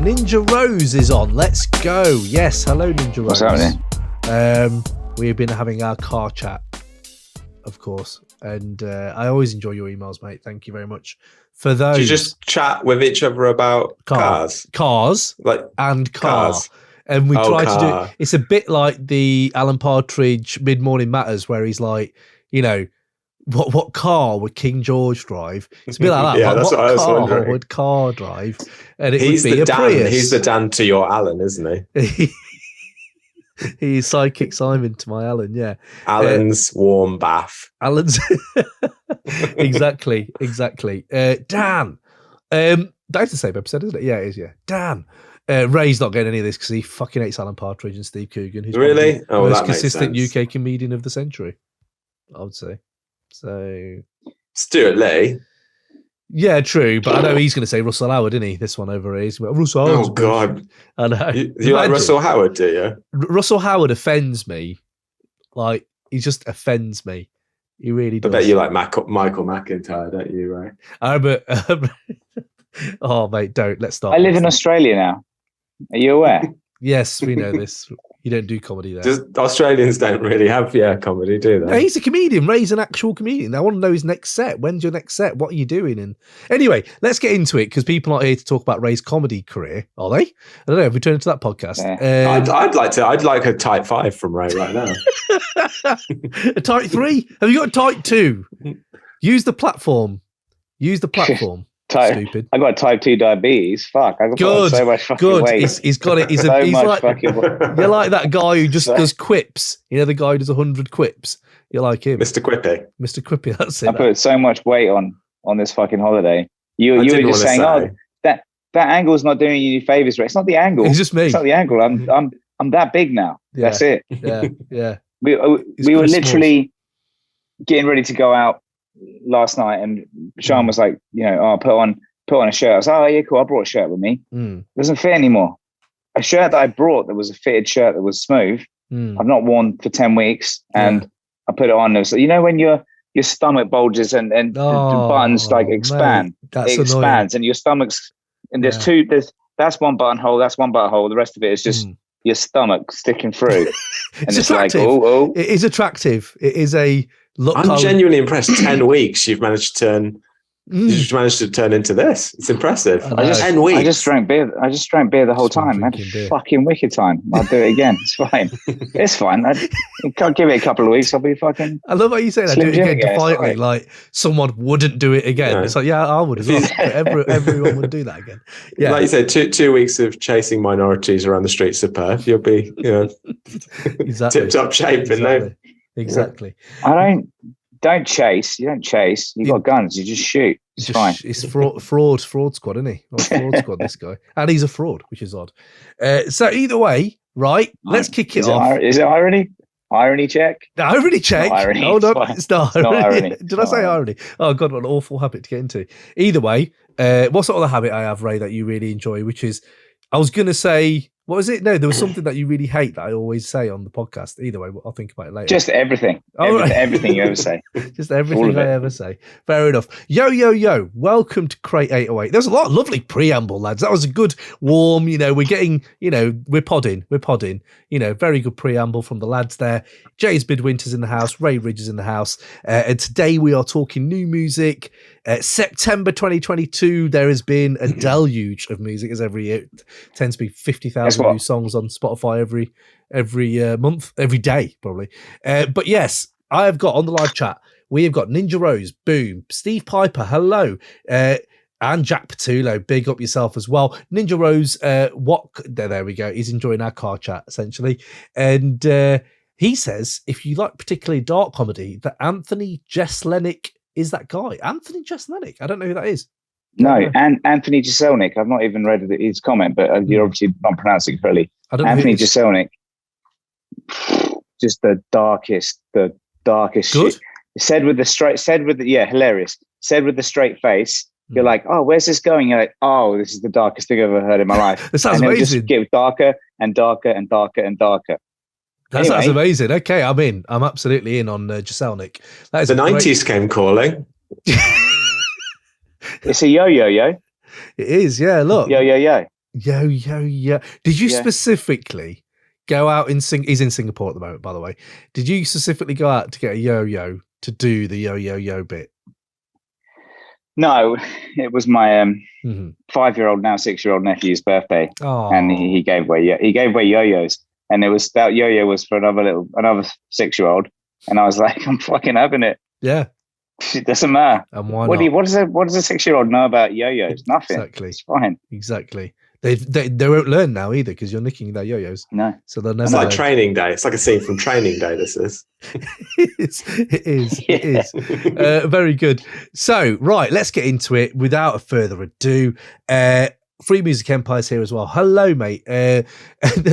Ninja Rose is on. Let's go. Yes, hello, Ninja Rose. What's happening? We've been having our car chat, of course, and I always enjoy your emails, mate. Thank you very much for those. Do you just chat with each other about cars, and car? Cars. And we try car. to do. It's a bit like the Alan Partridge Mid Morning Matters, where he's like, you know, what car would King George drive? It's a bit like that. Yeah, like, that's what I was wondering. Car would Car drive? And He's would be the a Dan. Prius. He's the Dan to your Alan, isn't he? He's sidekick Simon to my Alan. Yeah, Alan's warm bath. Alan's exactly. Dan, that's the same episode, isn't it? Yeah, it is. Yeah, Dan. Ray's not getting any of this because he fucking hates Alan Partridge and Steve Coogan, who's really the most consistent UK comedian of the century, I would say. So Stuart Lee. Yeah, true, but I know he's going to say Russell Howard, isn't he? This one over here. Russell Howard. Oh God, I know. You like Russell Howard, do you? Russell Howard offends me. Like, he just offends me. He really does. I bet you like Michael McIntyre, don't you, Ray? Oh, mate, don't. Let's start. I live in Australia now. Are you aware? Yes, we know this. You don't do comedy there. Australians don't really have comedy, do they? No, he's a comedian. Ray's an actual comedian. I want to know his next set. When's your next set? What are you doing? And anyway, let's get into it because people aren't here to talk about Ray's comedy career, are they? I don't know. Have we turned into that podcast? Yeah. I'd like a type 5 from Ray right now. A type 3? Have you got a type 2? Use the platform. Stupid. I got type 2 diabetes. Fuck. I got so much fucking weight. He's got it. He's like, you're like that guy who just does quips. You know, the guy who does 100 quips. You're like him. Mr. Quippy. Mr. Quippy, that's it. I put so much weight on this fucking holiday. You were just saying, that angle's not doing you any favors, right? It's not the angle. It's just me. It's not the angle. I'm that big now. Yeah. That's it. Yeah. We were literally getting ready to go out last night, and Sean was like, put on a shirt. I was like, oh yeah, cool. I brought a shirt with me. It doesn't fit anymore. A shirt that I brought that was a fitted shirt that was smooth. I've not worn for 10 weeks, and I put it on. It was, when your stomach bulges and the buttons like expand, mate, it expands, annoying. And your stomach's and that's one buttonhole, that's one buttonhole. The rest of it is just your stomach sticking through. And it's attractive. Like, oh. It is attractive. It is a look. I'm genuinely impressed. 10 weeks you've managed to turn. You've managed to turn into this. It's impressive. 10 weeks. I just drank beer. The whole time. I had a fucking wicked time. I'll do it again. It's fine. It's fine. Can't give it a couple of weeks. I'll be fucking. I love how you say that. Do it again defiantly, like someone wouldn't do it again. No. It's like, I would as well. Everyone would do that again. Yeah, like you said, two weeks of chasing minorities around the streets of Perth, you'll be, exactly. tip-top shape. Exactly. Don't chase. You don't chase. You got guns. You just shoot. It's fine. It's fraud squad, isn't he? Fraud squad, this guy. And he's a fraud, which is odd. So either way, right, let's kick it off. Is it irony? Irony check? Irony check. Irony. Hold on. It's not irony. Did I say irony? Oh, God, what an awful habit to get into. Either way, what's the other habit I have, Ray, that you really enjoy, which is, I was going to say, what was it? No, there was something that you really hate that I always say on the podcast. Either way, I'll think about it later. Just everything. Everything you ever say. Just everything I ever say. Fair enough. Yo. Welcome to Crate 808. There's a lot of lovely preamble, lads. That was a good, warm, we're getting, we're podding. Very good preamble from the lads there. Jay's Midwinter's in the house. Ray Ridge is in the house. And today we are talking new music. September 2022, there has been a deluge of music, as every year. It tends to be 50,000 new songs on Spotify every month, every day, probably. But yes, I have got on the live chat, we have got Ninja Rose, boom, Steve Piper, hello, and Jack Patullo, big up yourself as well. Ninja Rose, there we go. He's enjoying our car chat, essentially. And he says, if you like particularly dark comedy, that Anthony Jeselnik is that guy. Anthony Jeselnik. I don't know who that is. No, and Anthony Jeselnik. I've not even read his comment, but you're obviously not pronouncing it correctly. Anthony Jeselnik. Just the darkest Good. shit. Hilarious. Said with the straight face. You're like, oh, where's this going? You're like, oh, this is the darkest thing I've ever heard in my life. That sounds amazing. Just get darker and darker and darker and darker. That sounds amazing. Okay, I'm in. I'm absolutely in on Jeselnik. The 90s came calling. It's a yo. It is, yeah. Look. Yo. Yo. Did you specifically go out in he's in Singapore at the moment, by the way. Did you specifically go out to get a yo-yo to do the yo bit? No, it was my 5-year-old, now 6-year-old nephew's birthday. And he gave away yo-yos. And it was that yo-yo was for another 6-year-old. And I was like, I'm fucking having it. Yeah. It doesn't matter. And why not? What does a 6-year-old know about yo-yos? Nothing. Exactly. It's fine. Exactly. They won't learn now either because you're nicking their yo-yos. No. So they'll never. It's like Training Day. It's like a scene from Training Day. This is. It is. Very good. So right, let's get into it without further ado. Free Music Empire's here as well. Hello, mate.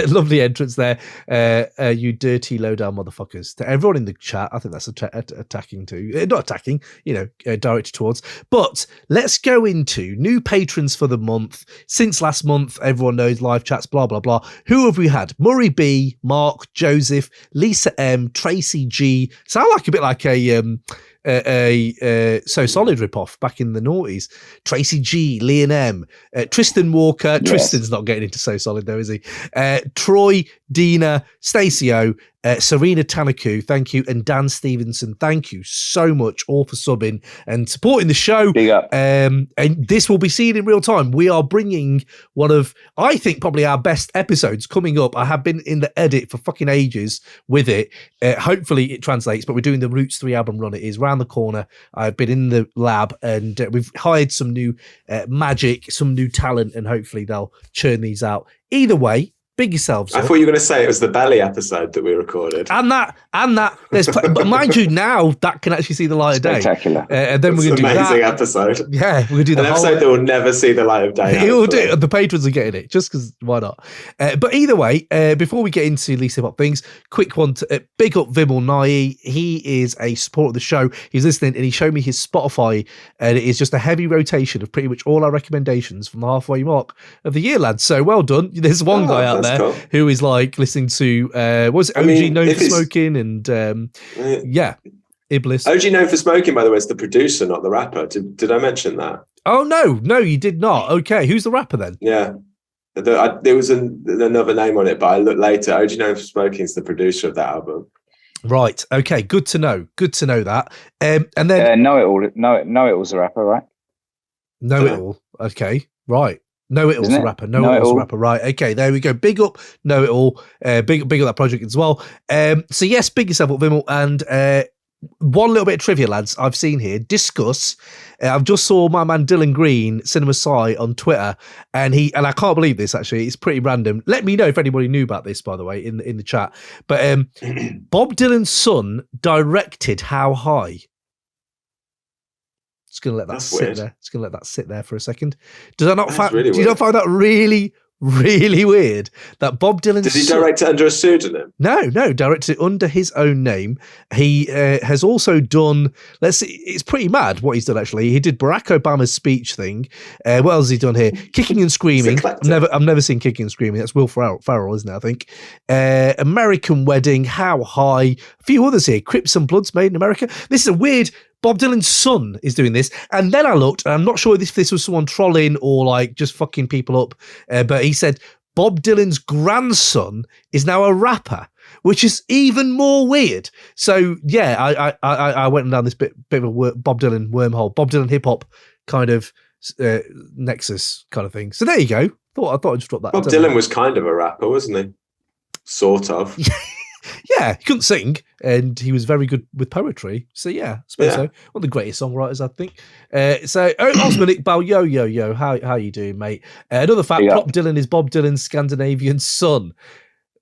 Lovely entrance there. You dirty, low-down motherfuckers. To everyone in the chat, I think that's attacking too. Not attacking, directed towards. But let's go into new patrons for the month. Since last month, everyone knows live chats, blah, blah, blah. Who have we had? Murray B, Mark, Joseph, Lisa M, Tracy G. Sound like a bit like a So Solid ripoff back in the noughties. Tracy G, Leon M, Tristan Walker. Yes. Tristan's not getting into So Solid though, is he? Troy, Dina, Stacey O, Serena Tanaku, thank you, and Dan Stevenson, thank you so much all for subbing and supporting the show. Big up. And this will be seen in real time. We are bringing one of, I think, probably our best episodes coming up. I have been in the edit for fucking ages with it. Hopefully it translates, but we're doing the Roots 3 album run. It is round the corner. I've been in the lab and we've hired some new magic, some new talent, and hopefully they'll churn these out. Either way, big yourselves up. I thought you were going to say it was the belly episode that we recorded. And that. But mind you, now that can actually see the light of day. Spectacular. And then we're going to do that. Amazing episode. Yeah, we're going to do the an episode that will never see the light of day. It will do. The patrons are getting it, just because, why not? But either way, before we get into Least Hip Hop Things, quick one to big up Vimal Nai. He is a supporter of the show. He's listening and he showed me his Spotify, and it is just a heavy rotation of pretty much all our recommendations from the halfway mark of the year, lads. So well done. There's one guy out there who is like listening to OG known for smoking and Iblis. OG known for smoking, by the way, is the producer, not the rapper. Did I mention that? Oh no, you did not. Okay, who's the rapper then? Yeah, there was another name on it, but I looked later. OG known for smoking is the producer of that album. Right. Okay. Good to know. Good to know that. And then Know It All's the rapper, right? Know It All. Okay. Right. Know It All's the rapper. Know It All's the rapper. Right. Okay. There we go. Big up. Know It All. Big up that project as well. So yes, big yourself up, Vimal. And one little bit of trivia, lads. I've seen here. Discuss. I've just saw my man Dylan Green, Cinema Psy, on Twitter, and I can't believe this. Actually, it's pretty random. Let me know if anybody knew about this, by the way, in the chat. But Bob Dylan's son directed How High. Just gonna let that sit there. Just gonna let that sit there for a second. Do you not find that really, really weird that Bob Dylan? Did he direct it under a pseudonym? No, directed it under his own name. He has also done. Let's see, it's pretty mad what he's done. Actually, he did Barack Obama's speech thing. What else has he done here? Kicking and Screaming. I've never seen Kicking and Screaming. That's Will Ferrell, isn't it? I think. American Wedding. How High. A few others here. Crips and Bloods Made in America. This is a weird. Bob Dylan's son is doing this. And then I looked, and I'm not sure if this was someone trolling or like just fucking people up, but he said Bob Dylan's grandson is now a rapper, which is even more weird. So yeah, I went down this bit of a Bob Dylan wormhole, Bob Dylan hip hop kind of nexus kind of thing. So there you go. I thought I'd just drop that. Bob Dylan was kind of a rapper, wasn't he? Sort of. Yeah, he couldn't sing, and he was very good with poetry. So yeah, I suppose so. One of the greatest songwriters, I think. So Osmanic Bow, yo, how you doing, mate? Another fact: Prop Dylan is Bob Dylan's Scandinavian son.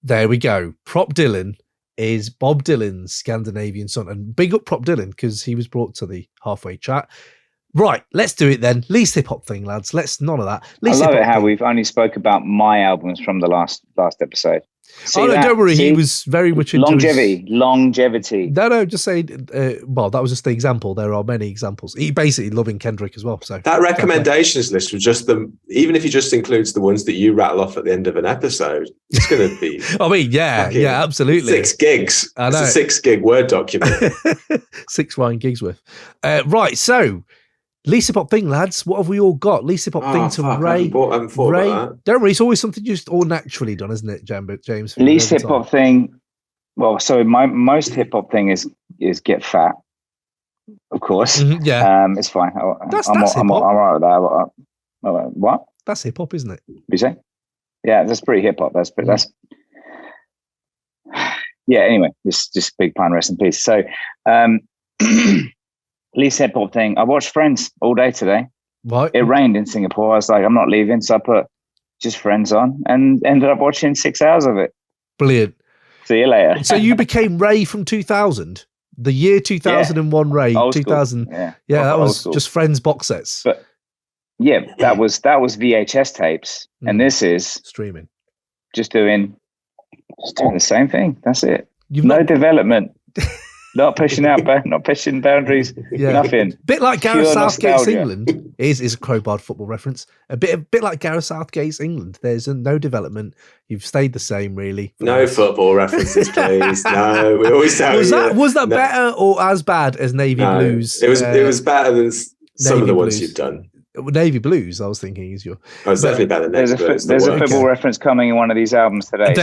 There we go. Prop Dylan is Bob Dylan's Scandinavian son, and big up Prop Dylan because he was brought to the halfway chat. Right, let's do it then. Least hip hop thing, lads. Let's none of that. I love it how we've only spoke about my albums from the last episode. See don't worry. He was very much into longevity. No, just saying. Well, that was just the example. There are many examples. He basically loving Kendrick as well. So that recommendations list was just even if he just includes the ones that you rattle off at the end of an episode, it's going to be. I mean, yeah, absolutely. 6 gigs. I know. It's a 6 gig Word document. 6 Ryan gigs worth. Right, so Least hip hop thing, lads. What have we all got? Least hip hop thing to Ray. I haven't thought about that. Don't worry, it's always something just all naturally done, isn't it, James? Least hip hop thing. Well, so my most hip hop thing is get fat. Of course, it's fine. I'm all right with that. What? That's hip hop, isn't it? You say? Yeah, that's pretty hip hop. That's yeah. Anyway, just big pun, rest in peace. So, least hip hop thing. I watched Friends all day today. Right. It rained in Singapore. I was like, I'm not leaving, so I put just Friends on and ended up watching 6 hours of it. Brilliant. See you later. So you became Ray from 2000, the year 2001. Ray, old 2000. School. Yeah, that was just Friends box sets. But yeah, that was VHS tapes, and this is streaming. Just doing the same thing. That's it. No development. Not pushing boundaries. Yeah. Nothing. Bit like Gareth Southgate's England is a crowbarred football reference. A bit like Gareth Southgate's England. There's no development. You've stayed the same, really. No football references, please. No, we always tell you. Was that better or as bad as Navy Blues? It was better than some of the ones you've done. Navy Blues, I was thinking, is your. Oh, it's definitely better than Navy Blues. There's a football reference coming in one of these albums today.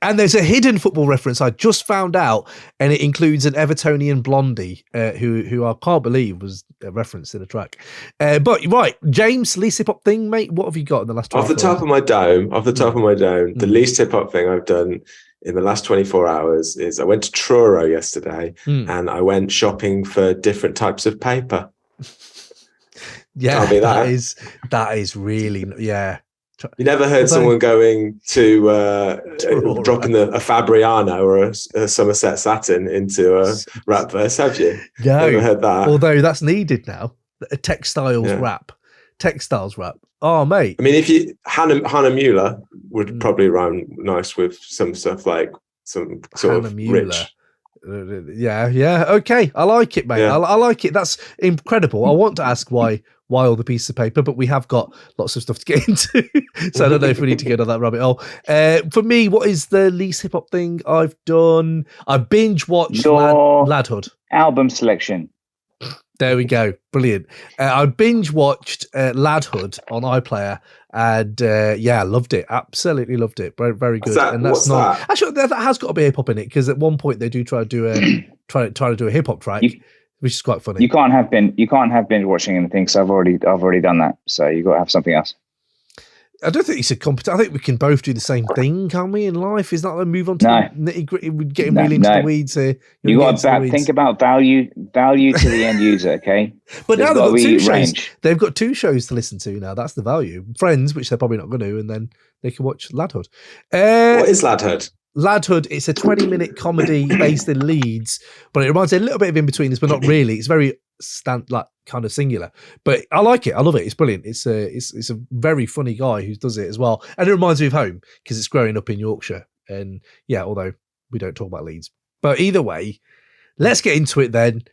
And there's a hidden football reference I just found out, and it includes an Evertonian blondie who I can't believe was referenced in a track. But right, James, least hip hop thing, mate. What have you got in the last? Off the top of my dome, the least hip hop thing I've done in the last 24 hours is I went to Truro yesterday and I went shopping for different types of paper. Yeah, that is really, yeah. You never heard someone going to dropping a Fabriano or a Somerset Satin into a rap verse, have you? No, never heard that. Although that's needed now. A textiles rap. Oh, mate. I mean, if you Hannah Mueller would probably rhyme nice with some stuff like some sort Hannah of Mueller. rich. Yeah. Okay, I like it, mate. I like it. That's incredible. I want to ask why all the pieces of paper, but we have got lots of stuff to get into, so I don't know if we need to go down that rabbit hole. For me, what is the least hip hop thing I've done? I binge watched Ladhood album selection. There we go, brilliant. I binge watched Ladhood on iPlayer, and I loved it. Absolutely loved it. Very, very good. Actually, that has got to be hip hop in it, because at one point they do try to do a hip hop track. Which is quite funny. You can't have binge watching anything, because I've already done that. So you got to have something else. I don't think it's a competition. I think we can both do the same thing, can't we? In life, is not a move on to nitty gritty. We're getting really into the weeds here. You got to think about value to the end user, okay? But now they've got two shows. They've got two shows to listen to now. That's the value. Friends, which they're probably not going to, and then they can watch Ladhood. What is Ladhood? Ladhood, it's a 20-minute comedy based in Leeds, but it reminds me a little bit of In-Betweeners, but not really. It's very kind of singular, but I like it. I love it. It's brilliant. It's a very funny guy who does it as well, and it reminds me of home because it's growing up in Yorkshire. And although we don't talk about Leeds, but either way, let's get into it then.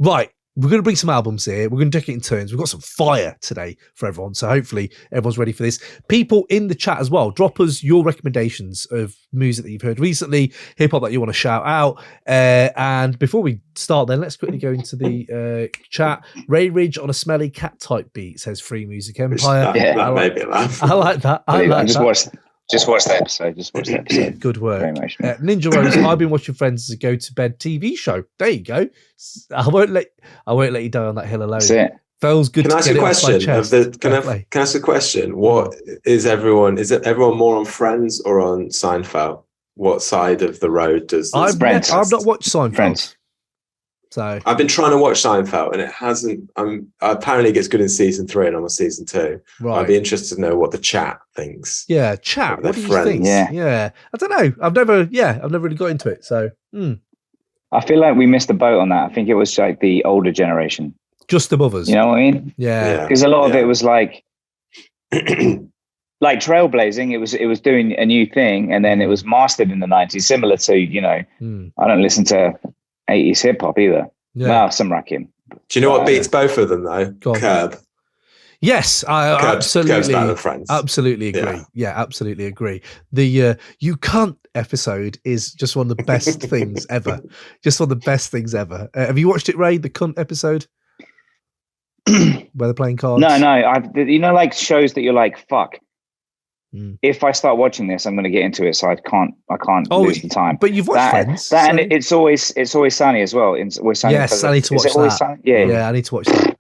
Right. We're going to bring some albums here. We're going to take it in turns. We've got some fire today for everyone. So hopefully everyone's ready for this. People in the chat as well, drop us your recommendations of music that you've heard recently, hip hop that you want to shout out. And before we start then, let's quickly go into the chat. Ray Ridge on a smelly cat type beat says Free Music Empire. That made me laugh. I like that. Just watch the episode. Good work. Very much, Ninja Rose, I've been watching Friends as a go-to-bed TV show. There you go. I won't let you die on that hill alone. That's it. Feels good. Can I ask a question? Can I ask a question? What is everyone? Is it everyone more on Friends or on Seinfeld? What side of the road does I've not watched Seinfeld. Friends. So I've been trying to watch Seinfeld and it hasn't. Apparently it gets good in season 3 and I'm on season 2. Right. I'd be interested to know what the chat thinks. Yeah, chat. What do you think? Yeah. I don't know. I've never really got into it. So I feel like we missed the boat on that. I think it was like the older generation, just above us. You know what I mean? Yeah. Because a lot of it was like trailblazing. It was doing a new thing, and then it was mastered in the 90s, similar to I don't listen to 80s hip hop either. Yeah. Well, some Rakim. Do you know what beats both of them though? Curb. Yes, I Curb's better than Friends. Absolutely agree. Yeah, absolutely agree. The You Can't episode is just one of the best things ever. Just one of the best things ever. Have you watched it, Ray? The Cunt episode? where they're playing cards? No. Like shows that you're like, fuck. If I start watching this, I'm going to get into it, so I can't lose the time. But you've watched Friends, and it's always Sunny as well. It's always Sunny. Yes, I need to watch that. Yeah, I need to watch that.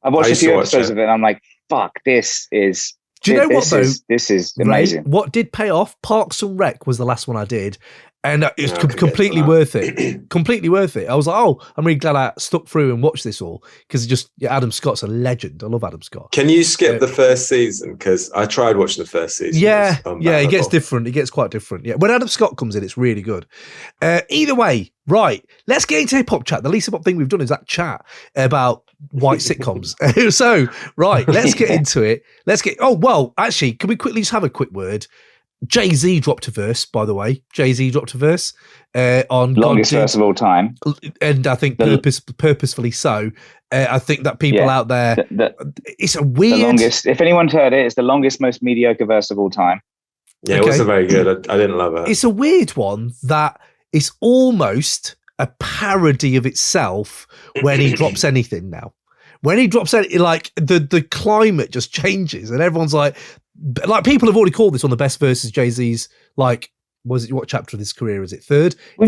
I've watched a few episodes of it, and I'm like, fuck, this is. Do you know what though? This is amazing. Ray, what did pay off? Parks and Rec was the last one I did. And it's completely worth it. Completely worth it. I was like, I'm really glad I stuck through and watched this all because Adam Scott's a legend. I love Adam Scott. Can you skip the first season? Because I tried watching the first season. Yeah, it gets different. It gets quite different. Yeah, when Adam Scott comes in, it's really good. Either way, right, let's get into hip-hop chat. The least hip-hop thing we've done is that chat about white sitcoms. So, right, let's get into it. Actually, can we quickly just have a quick word? Jay-Z dropped a verse, by the way. Jay-Z dropped a verse on longest verse of all time, and I think purposefully so. I think that people out there, it's a weird. The longest. If anyone's heard it, it's the longest, most mediocre verse of all time. Yeah, it wasn't very good. I didn't love it. It's a weird one that is almost a parody of itself when he drops anything now. When he drops anything, like the climate just changes, and everyone's like people have already called this one of the best verses Jay-Z's. Like, what chapter of his career is it? Third? What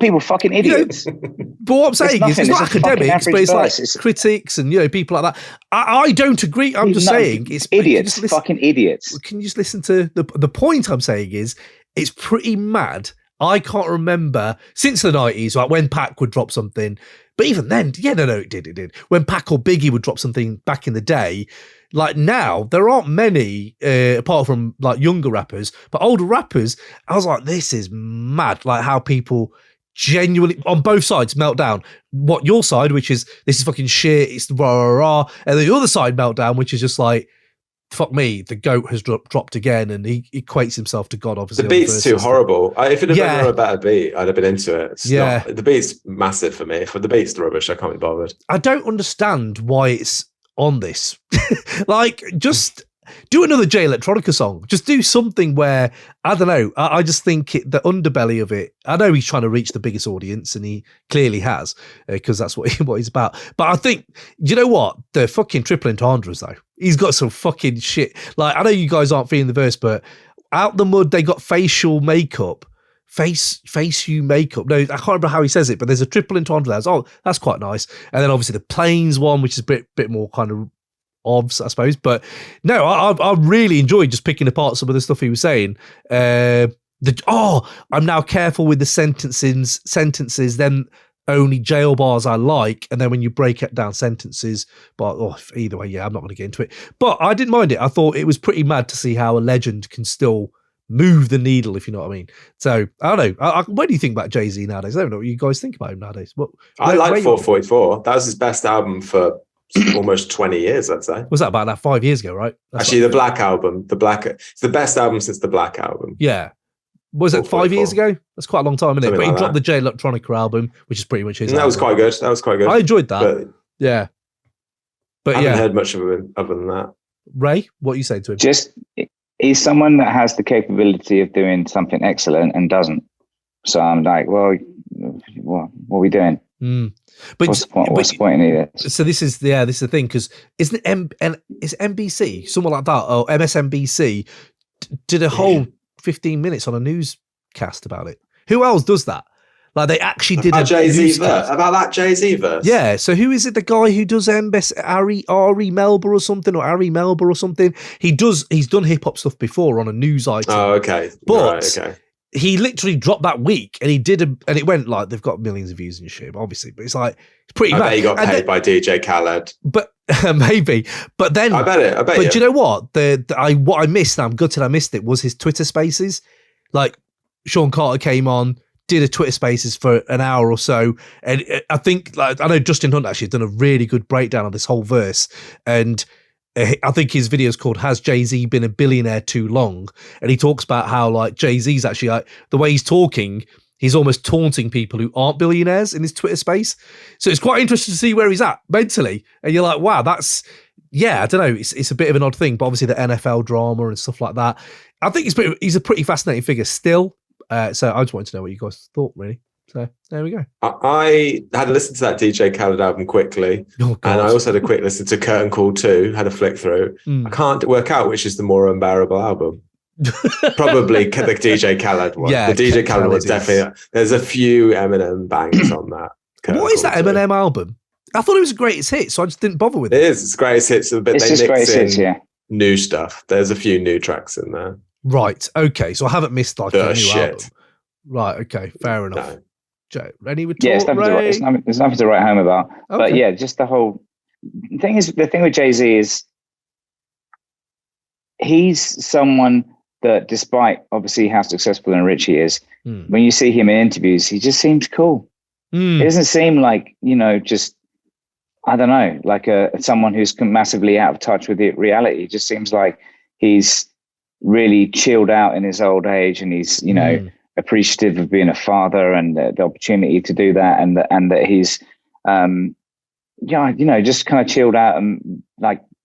people fucking idiots. But what I'm saying is, it's not academics, but it's like critics and people like that. I don't agree. I'm just saying it's idiots, fucking idiots. Can you just listen to the point I'm saying is it's pretty mad. I can't remember since the 90s, like when Pac would drop something. But even then, it did. When Pac or Biggie would drop something back in the day, like now, there aren't many, apart from like younger rappers, but older rappers, I was like, this is mad. Like how people genuinely, on both sides, melt down. What your side, which is, this is fucking shit, it's the rah, rah, rah. And the other side melt down, which is just like, fuck me, the GOAT has dropped again, and he equates himself to God, obviously. The beat's too horrible. If it had been a better beat, I'd have been into it. The beat's massive for me. If the beat's rubbish, I can't be bothered. I don't understand why it's on this. Like, just do another Jay Electronica song. Just do something where, I don't know, I just think the underbelly of it, I know he's trying to reach the biggest audience, and he clearly has, because that's what he's about. But I think, you know what? The fucking triple entendres, though. He's got some fucking shit. Like, I know you guys aren't feeling the verse, but Out the Mud, they got facial makeup. Face you makeup. No, I can't remember how he says it, but there's a triple entendre there. That's quite nice. And then obviously the Plains one, which is a bit more kind of obvs, I suppose. But no, I really enjoyed just picking apart some of the stuff he was saying. I'm now careful with the sentences, then only jail bars I like, and then when you break it down sentences, but either way, I'm not going to get into it. But I didn't mind it. I thought it was pretty mad to see how a legend can still move the needle, if you know what I mean. So I don't know. What do you think about Jay-Z nowadays? I don't know what you guys think about him nowadays. I like 444. That was his best album for almost 20 years, I'd say. Was that about 5 years ago, right? Actually, the Black album. It's the best album since the Black album. Yeah. Was it 5 years ago? That's quite a long time, isn't it? But he dropped the Jay Electronica album, which is pretty much his album. That was quite good. I enjoyed that. But I haven't heard much of him other than that. Ray, what are you saying to him? Just, he's someone that has the capability of doing something excellent and doesn't. So I'm like, well, what are we doing? But what's the point in this? So this is the thing, because isn't is NBC, someone like that, or MSNBC did a whole 15 minutes on a newscast about it. Who else does that? Like, they actually did about that Jay-Z verse. Yeah. So who is it? The guy who does Ari Melba or something, or Ari Melba or something. He's done hip hop stuff before on a news item. Oh, okay. But he literally dropped that week, and he did and it went like, they've got millions of views and shit, obviously. But it's like, it's pretty I mad. bet he got paid by DJ Khaled. But maybe. But then I bet But do you know what? What I missed, and I'm gutted I missed it, was his Twitter Spaces. Like, Sean Carter came on, did a Twitter Spaces for an hour or so, and I think, like, I know Justin Hunt actually done a really good breakdown of this whole verse, and I think his video is called "Has Jay-Z Been a Billionaire Too Long?" And he talks about how, like, Jay-Z's actually, like, the way he's talking, he's almost taunting people who aren't billionaires in his Twitter space. So it's quite interesting to see where he's at mentally, and you're like, wow, that's, I don't know, it's a bit of an odd thing, but obviously the NFL drama and stuff like that. I think he's a pretty fascinating figure still. So I just wanted to know what you guys thought, really. So there we go. I had a listen to that DJ Khaled album quickly, and I also had a quick listen to Curtain Call 2, had a flick through. I can't work out which is the more unbearable album. Probably the DJ Khaled one. Yeah, the DJ Khaled one's definitely. There's a few Eminem bangs on that. What is that Eminem album? I thought it was a greatest hit, so I just didn't bother with it. It is. It's greatest hits, but it's they mix in hits, new stuff. There's a few new tracks in there. Right. Okay. So I haven't missed like a new album. Right. Okay. Fair enough. No. Joe, any with there's nothing to write home about. Okay. But yeah, just the whole thing with Jay-Z is he's someone that, despite obviously how successful and rich he is, when you see him in interviews, he just seems cool. It doesn't seem like, just, I don't know, like someone who's massively out of touch with the reality. It just seems like he's really chilled out in his old age, and he's, appreciative of being a father and the opportunity to do that, and that he's just kind of chilled out and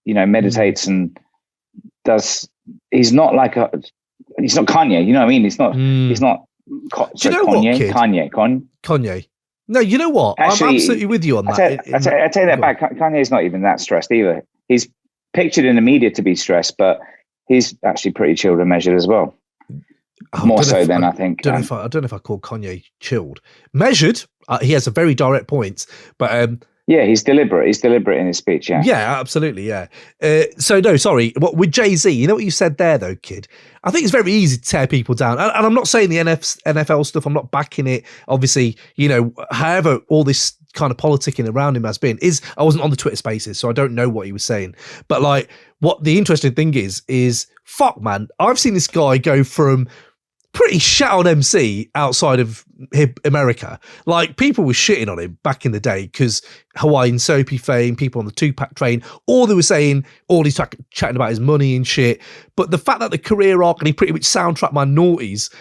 meditates and does. He's not like he's not Kanye, you know what I mean? He's not Kanye. No, you know what? Actually, I'm absolutely with you on that. I take that back. Kanye's not even that stressed either. He's pictured in the media to be stressed, but he's actually pretty chilled and measured as well. More so than I think. I don't know if I call Kanye chilled. Measured. He has a very direct point, but yeah, he's deliberate. He's deliberate in his speech. Yeah, absolutely. Yeah. So no, sorry. With Jay-Z, you know what you said there, though, kid. I think it's very easy to tear people down, and I'm not saying the NFL stuff. I'm not backing it. Obviously, however, all this kind of politicking around him has been. I wasn't on the Twitter Spaces, so I don't know what he was saying. But like, what the interesting thing is fuck, man. I've seen this guy go from pretty shat on MC outside of America. Like, people were shitting on him back in the day because Hawaiian Soapy fame, people on the 2-pack train, all they were saying, all he's chatting about his money and shit. But the fact that the career arc, and he pretty much soundtracked my noughties,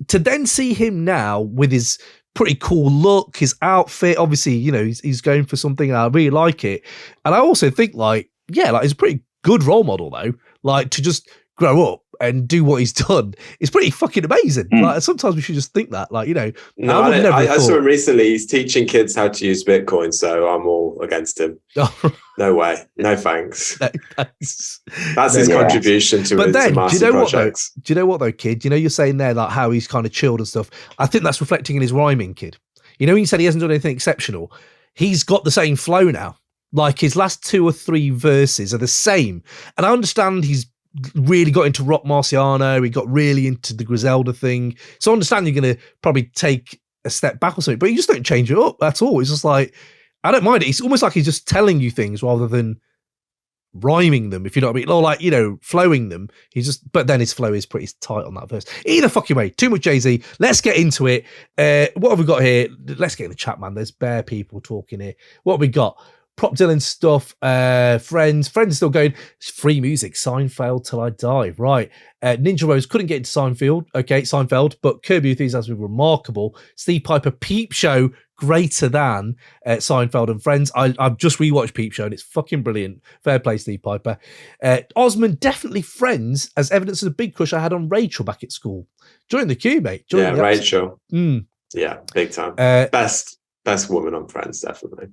to then see him now with his pretty cool look, his outfit, obviously, he's going for something, and I really like it. And I also think he's a pretty good role model though, like to just grow up and do what he's done. It's pretty fucking amazing. Like, sometimes we should just think that, No, I saw him recently. He's teaching kids how to use Bitcoin, so I'm all against him. No way. No thanks. No, thanks. That's his contribution to his massive projects. Do you know what though, kid? You're saying there like how he's kind of chilled and stuff. I think that's reflecting in his rhyming, kid. When you said he hasn't done anything exceptional, he's got the same flow now. Like, his last 2 or 3 verses are the same. And I understand he's really got into Roc Marciano, he got really into the Griselda thing, so I understand you're going to probably take a step back or something, but you just don't change it up at all. It's just like, I don't mind it. It's almost like he's just telling you things rather than rhyming them, if you know what I mean, or like, flowing them. But then his flow is pretty tight on that verse. Either fucking way, too much Jay-Z. Let's get into it. What have we got here? Let's get in the chat, man. There's bare people talking here. What have we got? Prop Dylan stuff, Friends still going. Free music, Seinfeld till I die. Right. Ninja Rose couldn't get into Seinfeld, but Curb Your Enthusiasm was remarkable. Steve Piper, Peep Show, greater than Seinfeld and Friends. I've just rewatched Peep Show and it's fucking brilliant. Fair play, Steve Piper. Osman, definitely Friends, as evidence of the big crush I had on Rachel back at school. Join the queue, mate. Rachel. Yeah, big time. Best woman on Friends, definitely.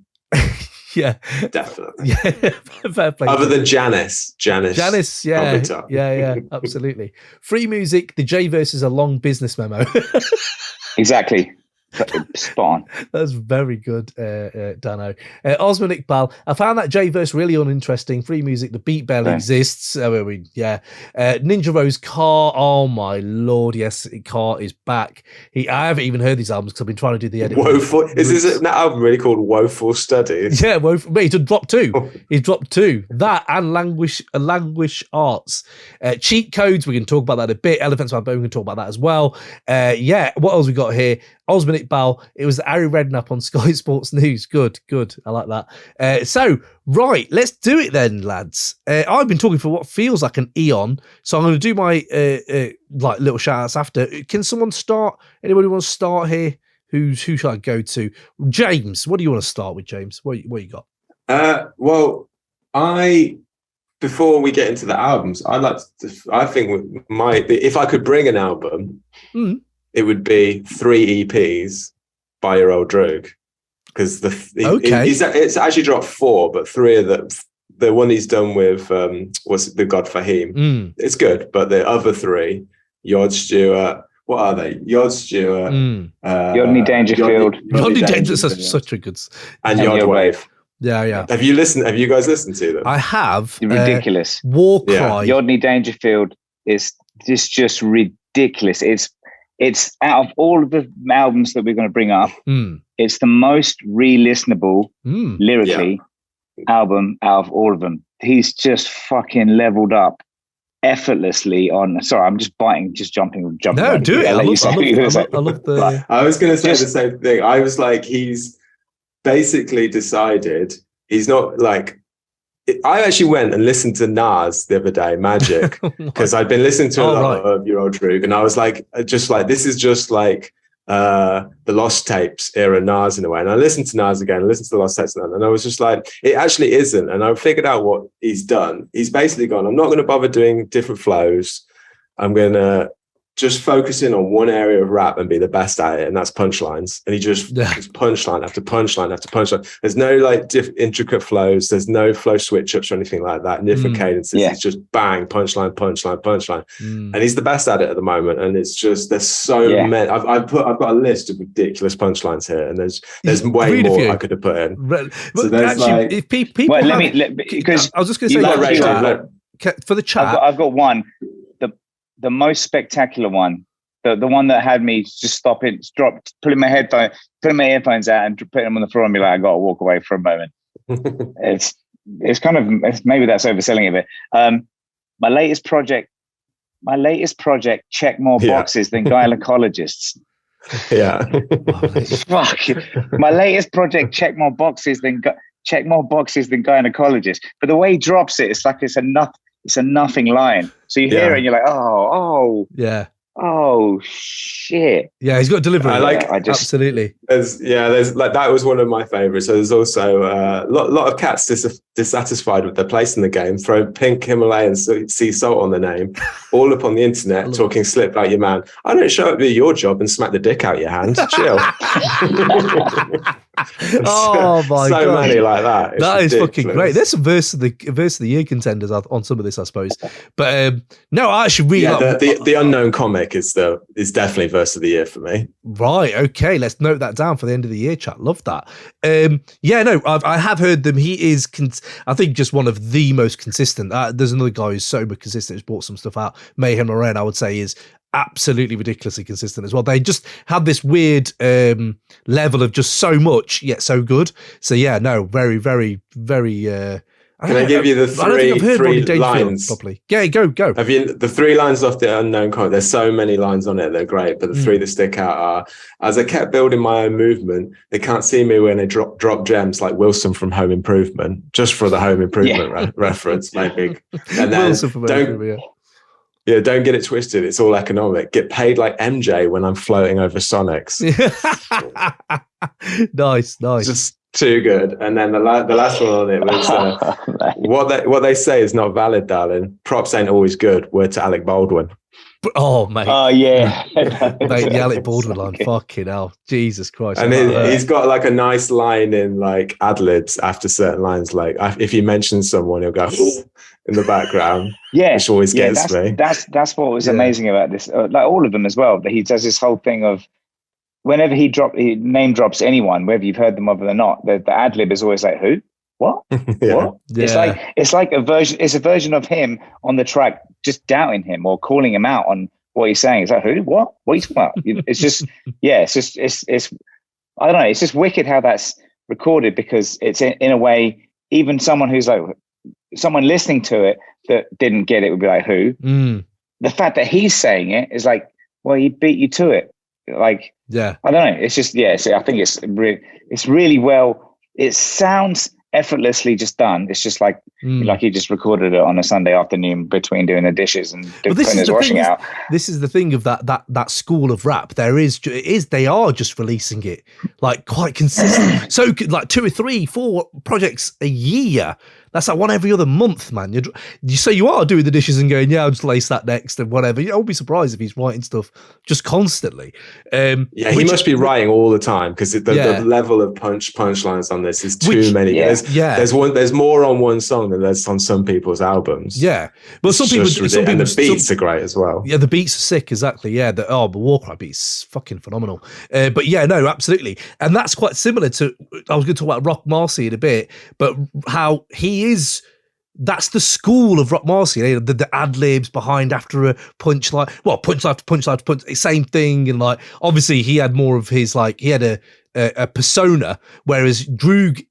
Yeah, definitely. Yeah, fair play. Other than Janice, yeah, absolutely. Free music. The J verse is a long business memo. Exactly. Spot on. That's very good, Dano. Osman Iqbal, I found that J-verse really uninteresting. Free music, the beat barely exists. Ninja Rose, Car, oh my lord, yes, Car is back. I haven't even heard these albums because I've been trying to do the edit. Is this an album really called Woeful Studies? Yeah, Mate, he dropped 2. He's dropped 2. That and Languish Arts. Cheat Codes, we can talk about that a bit. Elephants by Bone, we can talk about that as well. What else we got here? Osman Iqbal, it was Ari Redknapp on Sky Sports News. Good. I like that. Right, let's do it then, lads. I've been talking for what feels like an eon, so I'm going to do my little shout outs after. Can someone start? Anybody want to start here? Who should I go to? James, what do you want to start with, James? What you got? Before we get into the albums, I think if I could bring an album, it would be 3 EPs by your old Droog. Because it's actually dropped 4, but 3 of them, the one he's done with the god Fahim, it's good. But the other 3, Yod Stewart, what are they? Yod Stewart, Yodney Dangerfield, Yodney Dangerfield, such a good, and Yod Wave. Yeah. Have you guys listened to them? I have. Ridiculous. Warcry. Yodney Dangerfield is just ridiculous. It's out of all of the albums that we're going to bring up, it's the most re-listenable lyrically album out of all of them. He's just fucking leveled up effortlessly on. Sorry, I'm just jumping. No, do it. I love the. I was going to say the same thing. I was like, he's basically decided he's not like. I actually went and listened to Nas the other day, Magic, because I'd been listening to a lot of your old Droog, and I was like, this is just like the Lost Tapes era Nas in a way. And I listened to Nas again, listened to the Lost Tapes, and I was just like, it actually isn't. And I figured out what he's done. He's basically gone, I'm not going to bother doing different flows. I'm going to just focus in on one area of rap and be the best at it, and that's punchlines. And he just punchline after punchline after punchline. There's no like intricate flows. There's no flow switch ups or anything like that. Different cadences. It's just bang, punchline. And he's the best at it at the moment. And it's just there's so many. I've got a list of ridiculous punchlines here, and there's way more I could have put in. So there's actually, if people, because I was just going to say for the chat, I've got one. The most spectacular one, the one that had me just pulling my earphones out and putting them on the floor and be like, I got to walk away for a moment. It's maybe that's overselling it a bit. My latest project, check more boxes than gynecologists. Fuck. My latest project, check more boxes than gynecologists. But the way he drops it, it's like it's a nothing line. So you hear it and you're like, oh shit. Yeah, he's got delivery. Absolutely. There's like that was one of my favorites. So there's also a lot of cats dissatisfied with their place in the game, throw pink Himalayan sea salt on the name, all up on the internet, talking slip like your man. I don't show up to your job and smack the dick out your hand. Chill. Oh my god, so many like that. That is fucking great. There's some verse of the year contenders on some of this, I suppose. But no, I actually really the unknown comic is definitely verse of the year for me. Right, okay, let's note that down for the end of the year chat. Love that. I have heard them. He is I think just one of the most consistent. There's another guy who's sober consistent, who's brought some stuff out. Mayhem Loren, I would say, is absolutely ridiculously consistent as well. They just had this weird level of just so much yet so good. So yeah, no, very, very, very. Can I give you the three lines properly? Yeah, go. Have you the 3 lines off the unknown comic? There's so many lines on it; they're great. But the 3 that stick out are: as I kept building my own movement, they can't see me when they drop gems like Wilson from Home Improvement, just for the Home Improvement reference, maybe. And then don't get it twisted. It's all economic. Get paid like MJ when I'm floating over Sonics. Nice. Just too good. And then the last one on it was what they say is not valid, darling. Props ain't always good. Word to Alec Baldwin. Oh mate. Oh yeah. Mate, the Alec Baldwin line. Fucking hell. Jesus Christ. And he's got like a nice line in like ad-libs after certain lines. Like if he mentions someone, he'll go in the background. Yeah. Which always gets me. That's what was amazing about this. Like all of them as well. That he does this whole thing of whenever he name drops anyone, whether you've heard them of it or not, the ad-lib is always like, who? What? What? Yeah. It's like a version. It's a version of him on the track, just doubting him or calling him out on what he's saying. It's like, who? What? What are you talking about? It's just, it's. I don't know. It's just wicked how that's recorded because it's in a way. Even someone who's like, someone listening to it that didn't get it would be like, who? The fact that he's saying it is like, well, he beat you to it. Like, I don't know. It's just, I think it's really well. It sounds effortlessly just done. It's just like he just recorded it on a Sunday afternoon between doing the dishes and putting his washing out. This is the thing of that school of rap. They are just releasing it like quite consistent. So like 2 or 3, 4 projects a year. That's like one every other month, man. You are doing the dishes and going, yeah, I'll just lace that next and whatever. I won't be surprised if he's writing stuff just constantly. He must be writing all the time because the level of punchlines on this is too many. There's more on one song than there's on some people's albums. Yeah, but some people, and the beats are great as well. Yeah, the beats are sick. Exactly. Yeah, the Warcry beats fucking phenomenal. But yeah, no, absolutely, and that's quite similar to. I was going to talk about Roc Marciano in a bit, but how he is. That's the school of Roc Marciano, the ad libs behind after a punchline. Well, punchline after punchline after punch, same thing. And like, obviously, he had more of his he had a persona, whereas Droog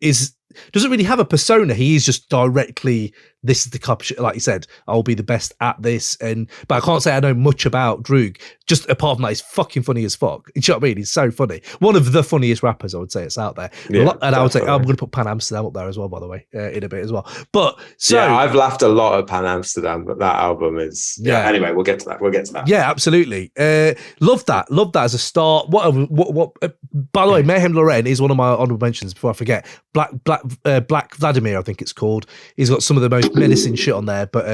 doesn't really have a persona. He is just directly, this is the cup, like you said, I'll be the best at this. But I can't say I know much about Droog, just apart from that, he's fucking funny as fuck. You know what I mean? He's so funny. One of the funniest rappers, I would say, it's out there. Yeah, and I would say, I'm going to put Pan Amsterdam up there as well, by the way, in a bit as well. But I've laughed a lot at Pan Amsterdam, but that album is, anyway, we'll get to that. Yeah, absolutely. Love that as a start. What by the way, Mayhem Loren is one of my honorable mentions before I forget. Black Vladimir, I think it's called. He's got some of the most menacing shit on there, but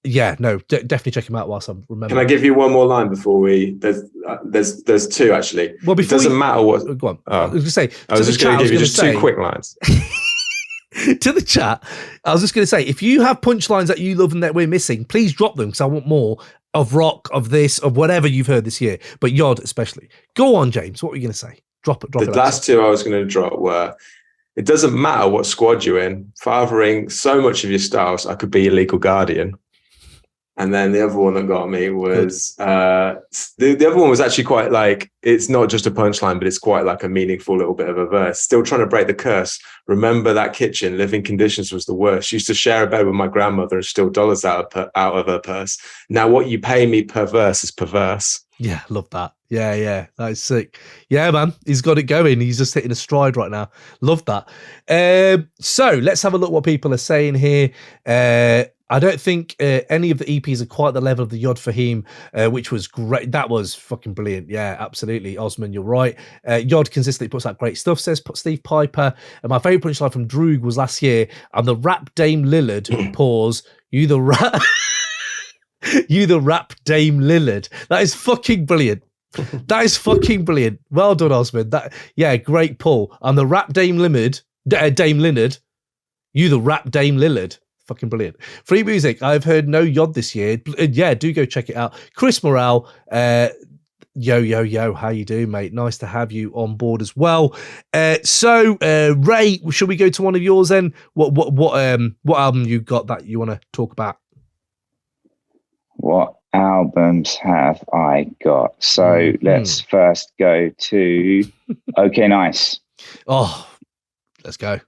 definitely check him out whilst I'm remembering. Can I give you one more line before we? There's two actually. Well, it doesn't matter what. Go on. I was going to give you just two quick lines. To the chat, I was just going to say, if you have punchlines that you love and that we're missing, please drop them because I want more of Rock, of this, of whatever you've heard this year, but Yod especially. Go on, James. What were you going to say? Drop it. The last two I was going to drop were. It doesn't matter what squad you're in, fathering so much of your styles, I could be your legal guardian. And then the other one that got me was the other one was actually quite like, it's not just a punchline, but it's quite like a meaningful little bit of a verse. Still trying to break the curse. Remember that kitchen, living conditions was the worst. Used to share a bed with my grandmother and steal dollars out of her purse. Now what you pay me per verse is perverse. Yeah, love that. Yeah, that is sick. Yeah, man, he's got it going. He's just hitting a stride right now. Love that. So let's have a look what people are saying here. I don't think any of the EPs are quite the level of the Yod Fahim, which was great. That was fucking brilliant. Yeah, absolutely. Osman, you're right. Yod consistently puts out great stuff, says Steve Piper. And my favourite punchline from Droog was last year. And the rap Dame Lillard, pause, you the rap... You the rap Dame Lillard. That is fucking brilliant. That is fucking brilliant. Well done, Osman. Great pull. And the rap Dame Lillard, you the rap Dame Lillard. Fucking brilliant. Free music. I've heard no Yod this year. Yeah, do go check it out. Chris Morale, yo, how you doing, mate? Nice to have you on board as well. So Ray, should we go to one of yours then? What album you got that you want to talk about? What albums have I got? So let's first go to OKnice. Oh, let's go.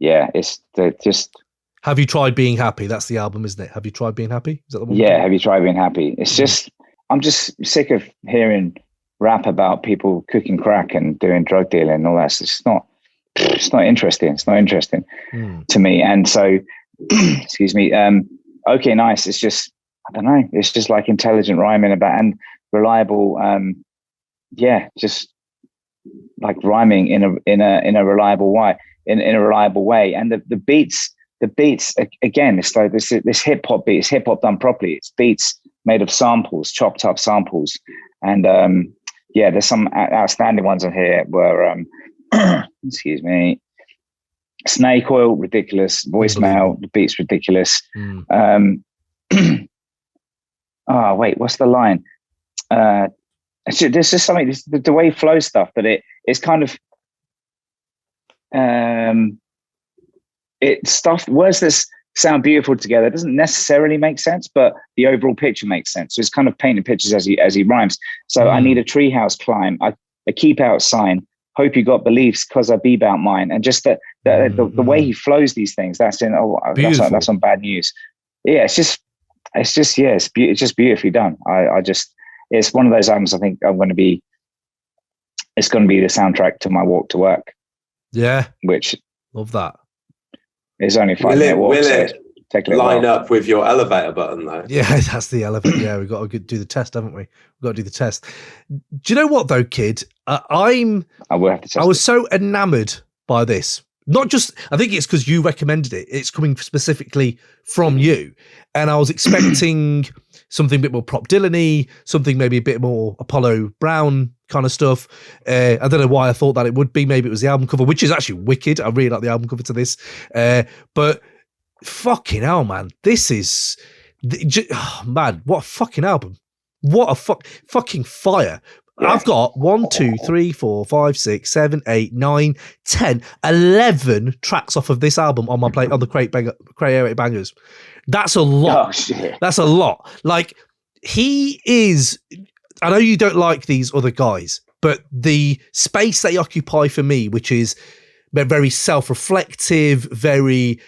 Yeah, it's just. Have You Tried Being Happy? That's the album, isn't it? Have You Tried Being Happy? Is that the one? Yeah, Have You Tried Being Happy? It's just, I'm just sick of hearing rap about people cooking crack and doing drug dealing and all that. It's not interesting. It's not interesting to me. And so, excuse me. OKnice is just, I don't know, it's just like intelligent rhyming about and reliable, just like rhyming in a reliable way, in a reliable way. And the beats again, it's like this hip hop beat, it's hip hop done properly. It's beats made of samples, chopped up samples, and there's some outstanding ones on here where excuse me. Snake Oil, ridiculous. Voicemail, the beat's ridiculous. Wait, what's the line? There's just something, the way he flows stuff, but it's kind of words that sound beautiful together. It doesn't necessarily make sense, but the overall picture makes sense. So it's kind of painting pictures as he rhymes. So I need a treehouse climb, a keep out sign. Hope you got beliefs because I be about mine. And just the way he flows these things, that's on bad news. Yeah, it's just beautifully done. It's one of those albums I think it's going to be the soundtrack to my walk to work. Yeah. Which love that. It's only 5 minute walk. Take a line up with your elevator button though. Yeah, that's the elevator. Yeah, we've got to do the test, haven't we? We've got to do the test. Do you know what though, kid? I was so enamored by this. Not just, I think it's because you recommended it. It's coming specifically from you. And I was expecting something a bit more Prop Dylan-y, something maybe a bit more Apollo Brown kind of stuff. I don't know why I thought that it would be. Maybe it was the album cover, which is actually wicked. I really like the album cover to this. But fucking hell, man. This is, man, what a fucking album. What a fucking fire. Yeah. I've got 1, 2, 3, 4, 5, 6, 7, 8, 9, 10, 11 tracks off of this album on my plate on the Crate 88 Bangers. That's a lot. Oh, shit. That's a lot. Like, he is, I know you don't like these other guys, but the space they occupy for me, which is very self-reflective, very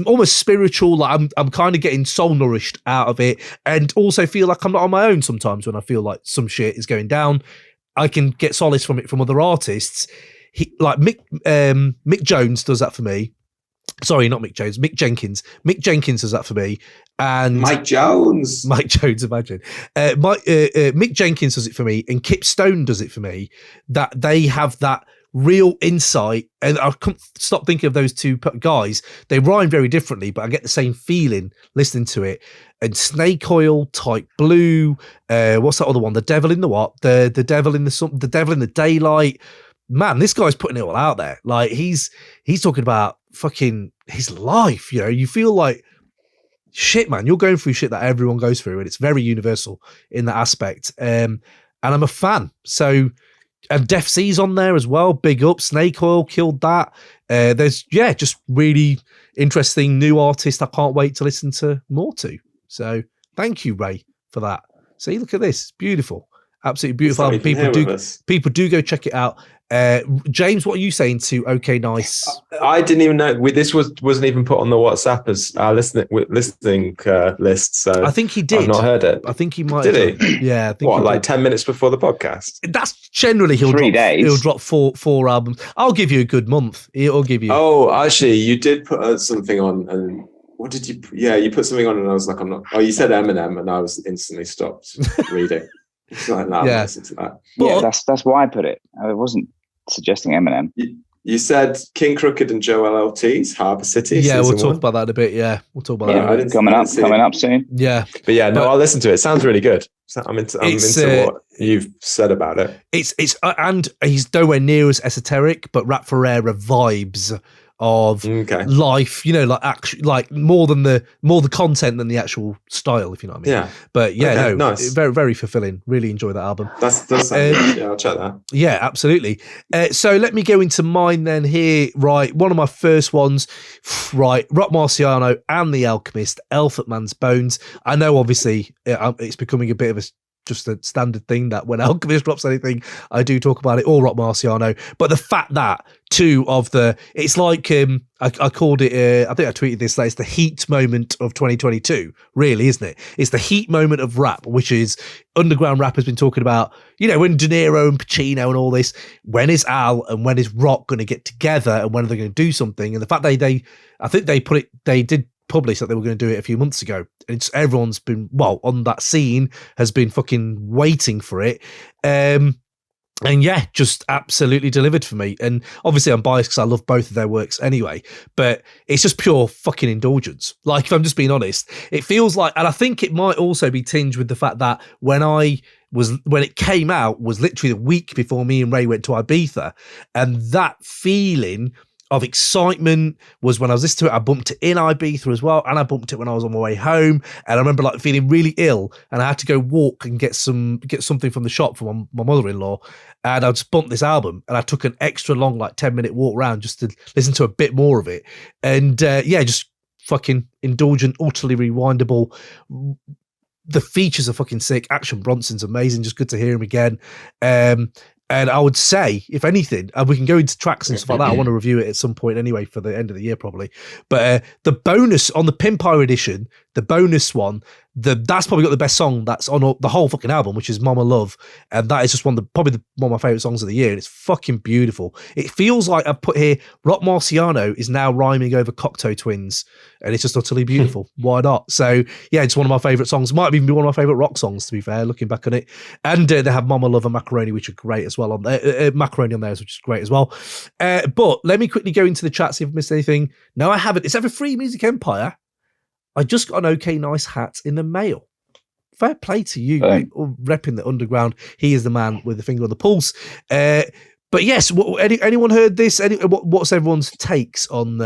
almost spiritual, like I'm kind of getting soul nourished out of it, and also feel like I'm not on my own sometimes when I feel like some shit is going down. I can get solace from it from other artists. Like Mick Jones does that for me. Sorry, not Mick Jones, Mick Jenkins. Mick Jenkins does that for me. And Mike Jones, imagine. Mick Jenkins does it for me, and Kip Stone does it for me. That they have that real insight, and I can't stop thinking of those two guys. They rhyme very differently, but I get the same feeling listening to it. And Snake Oil, Type Blue, what's that other one? The Devil in the what? The Devil in the Devil in the Daylight. Man, this guy's putting it all out there. Like he's talking about fucking his life. You know, you feel like shit, man. You're going through shit that everyone goes through, and it's very universal in that aspect. And I'm a fan. So. And Def C's on there as well. Big up. Snake Oil killed that. There's, just really interesting new artists I can't wait to listen to more to. So thank you, Ray, for that. See, look at this. Beautiful. Absolutely beautiful album. People do go check it out. James, what are you saying to OKnice? I didn't even know this wasn't even put on the WhatsApp as our listening list. So I think he did. I've not heard it. I think he might. Did he? Yeah. I think like 10 minutes before the podcast? That's generally he'll 3 days. He'll drop four albums. I'll give you a good month. He'll give you. Oh, actually, you did put something on, and what did you? Yeah, you put something on, and I was like, I'm not. Oh, you said Eminem, and I was instantly stopped reading. It's like, no, yeah. Listen to that. Yeah, that's why I put it. I wasn't suggesting Eminem. You said King Crooked and Joel Ortiz, Harbour City. Yeah, we'll talk about that in a bit. Yeah, we'll talk about that. Coming up soon. Yeah, but I'll listen to it. It sounds really good. I'm into what you've said about it. It's and he's nowhere near as esoteric, but Rap Ferreira vibes of life, you know, like more the content than the actual style, if you know what I mean. Yeah. But nice. Very, very fulfilling. Really enjoy that album. That sounds good. Yeah, I'll check that. Yeah, absolutely. So let me go into mine then here. Right, one of my first ones. Right, Roc Marciano and the Alchemist, Elephant Man's Bones. I know, obviously, it's becoming a bit of just a standard thing that when Alchemist drops anything, I do talk about it, or Roc Marciano. But the fact that it's like, I called it, I think I tweeted this, that it's the heat moment of 2022, really, isn't it? It's the heat moment of rap, which is underground rap has been talking about, you know, when De Niro and Pacino and all this, when is Al and when is Rock going to get together and when are they going to do something? And the fact they did publish that they were going to do it a few months ago. Everyone's been, on that scene has been fucking waiting for it. And yeah, just absolutely delivered for me. And obviously I'm biased because I love both of their works anyway, but it's just pure fucking indulgence. Like, if I'm just being honest, it feels like, and I think it might also be tinged with the fact that when it came out was literally the week before me and Ray went to Ibiza, and that feeling of excitement was when I was listening to it. I bumped it in Ibiza as well, and I bumped it when I was on my way home. And I remember like feeling really ill, and I had to go walk and get something from the shop from my mother-in-law. And I just bumped this album, and I took an extra long, like 10-minute walk around just to listen to a bit more of it. And just fucking indulgent, utterly rewindable. The features are fucking sick. Action Bronson's amazing. Just good to hear him again. And I would say, if anything, and we can go into tracks and stuff like that. I want to review it at some point anyway for the end of the year probably. But the bonus on the Pimpire edition, the bonus one, that's probably got the best song that's on the whole fucking album, which is Mama Love. And that is just one of my favorite songs of the year. And it's fucking beautiful. It feels like I've put here, Roc Marciano is now rhyming over Cocteau Twins. And it's just utterly beautiful. Why not? So yeah, it's one of my favorite songs. Might even be one of my favorite rock songs, to be fair, looking back on it. And they have Mama Love and Macaroni, which are great as well. Macaroni on theirs, which is great as well. But let me quickly go into the chat, see if I've missed anything. No, I haven't. It's ever Free Music Empire. I just got an OKnice hat in the mail. Fair play to you, mate. Repping the underground. He is the man with the finger on the pulse. But yes, anyone heard this? What's everyone's takes on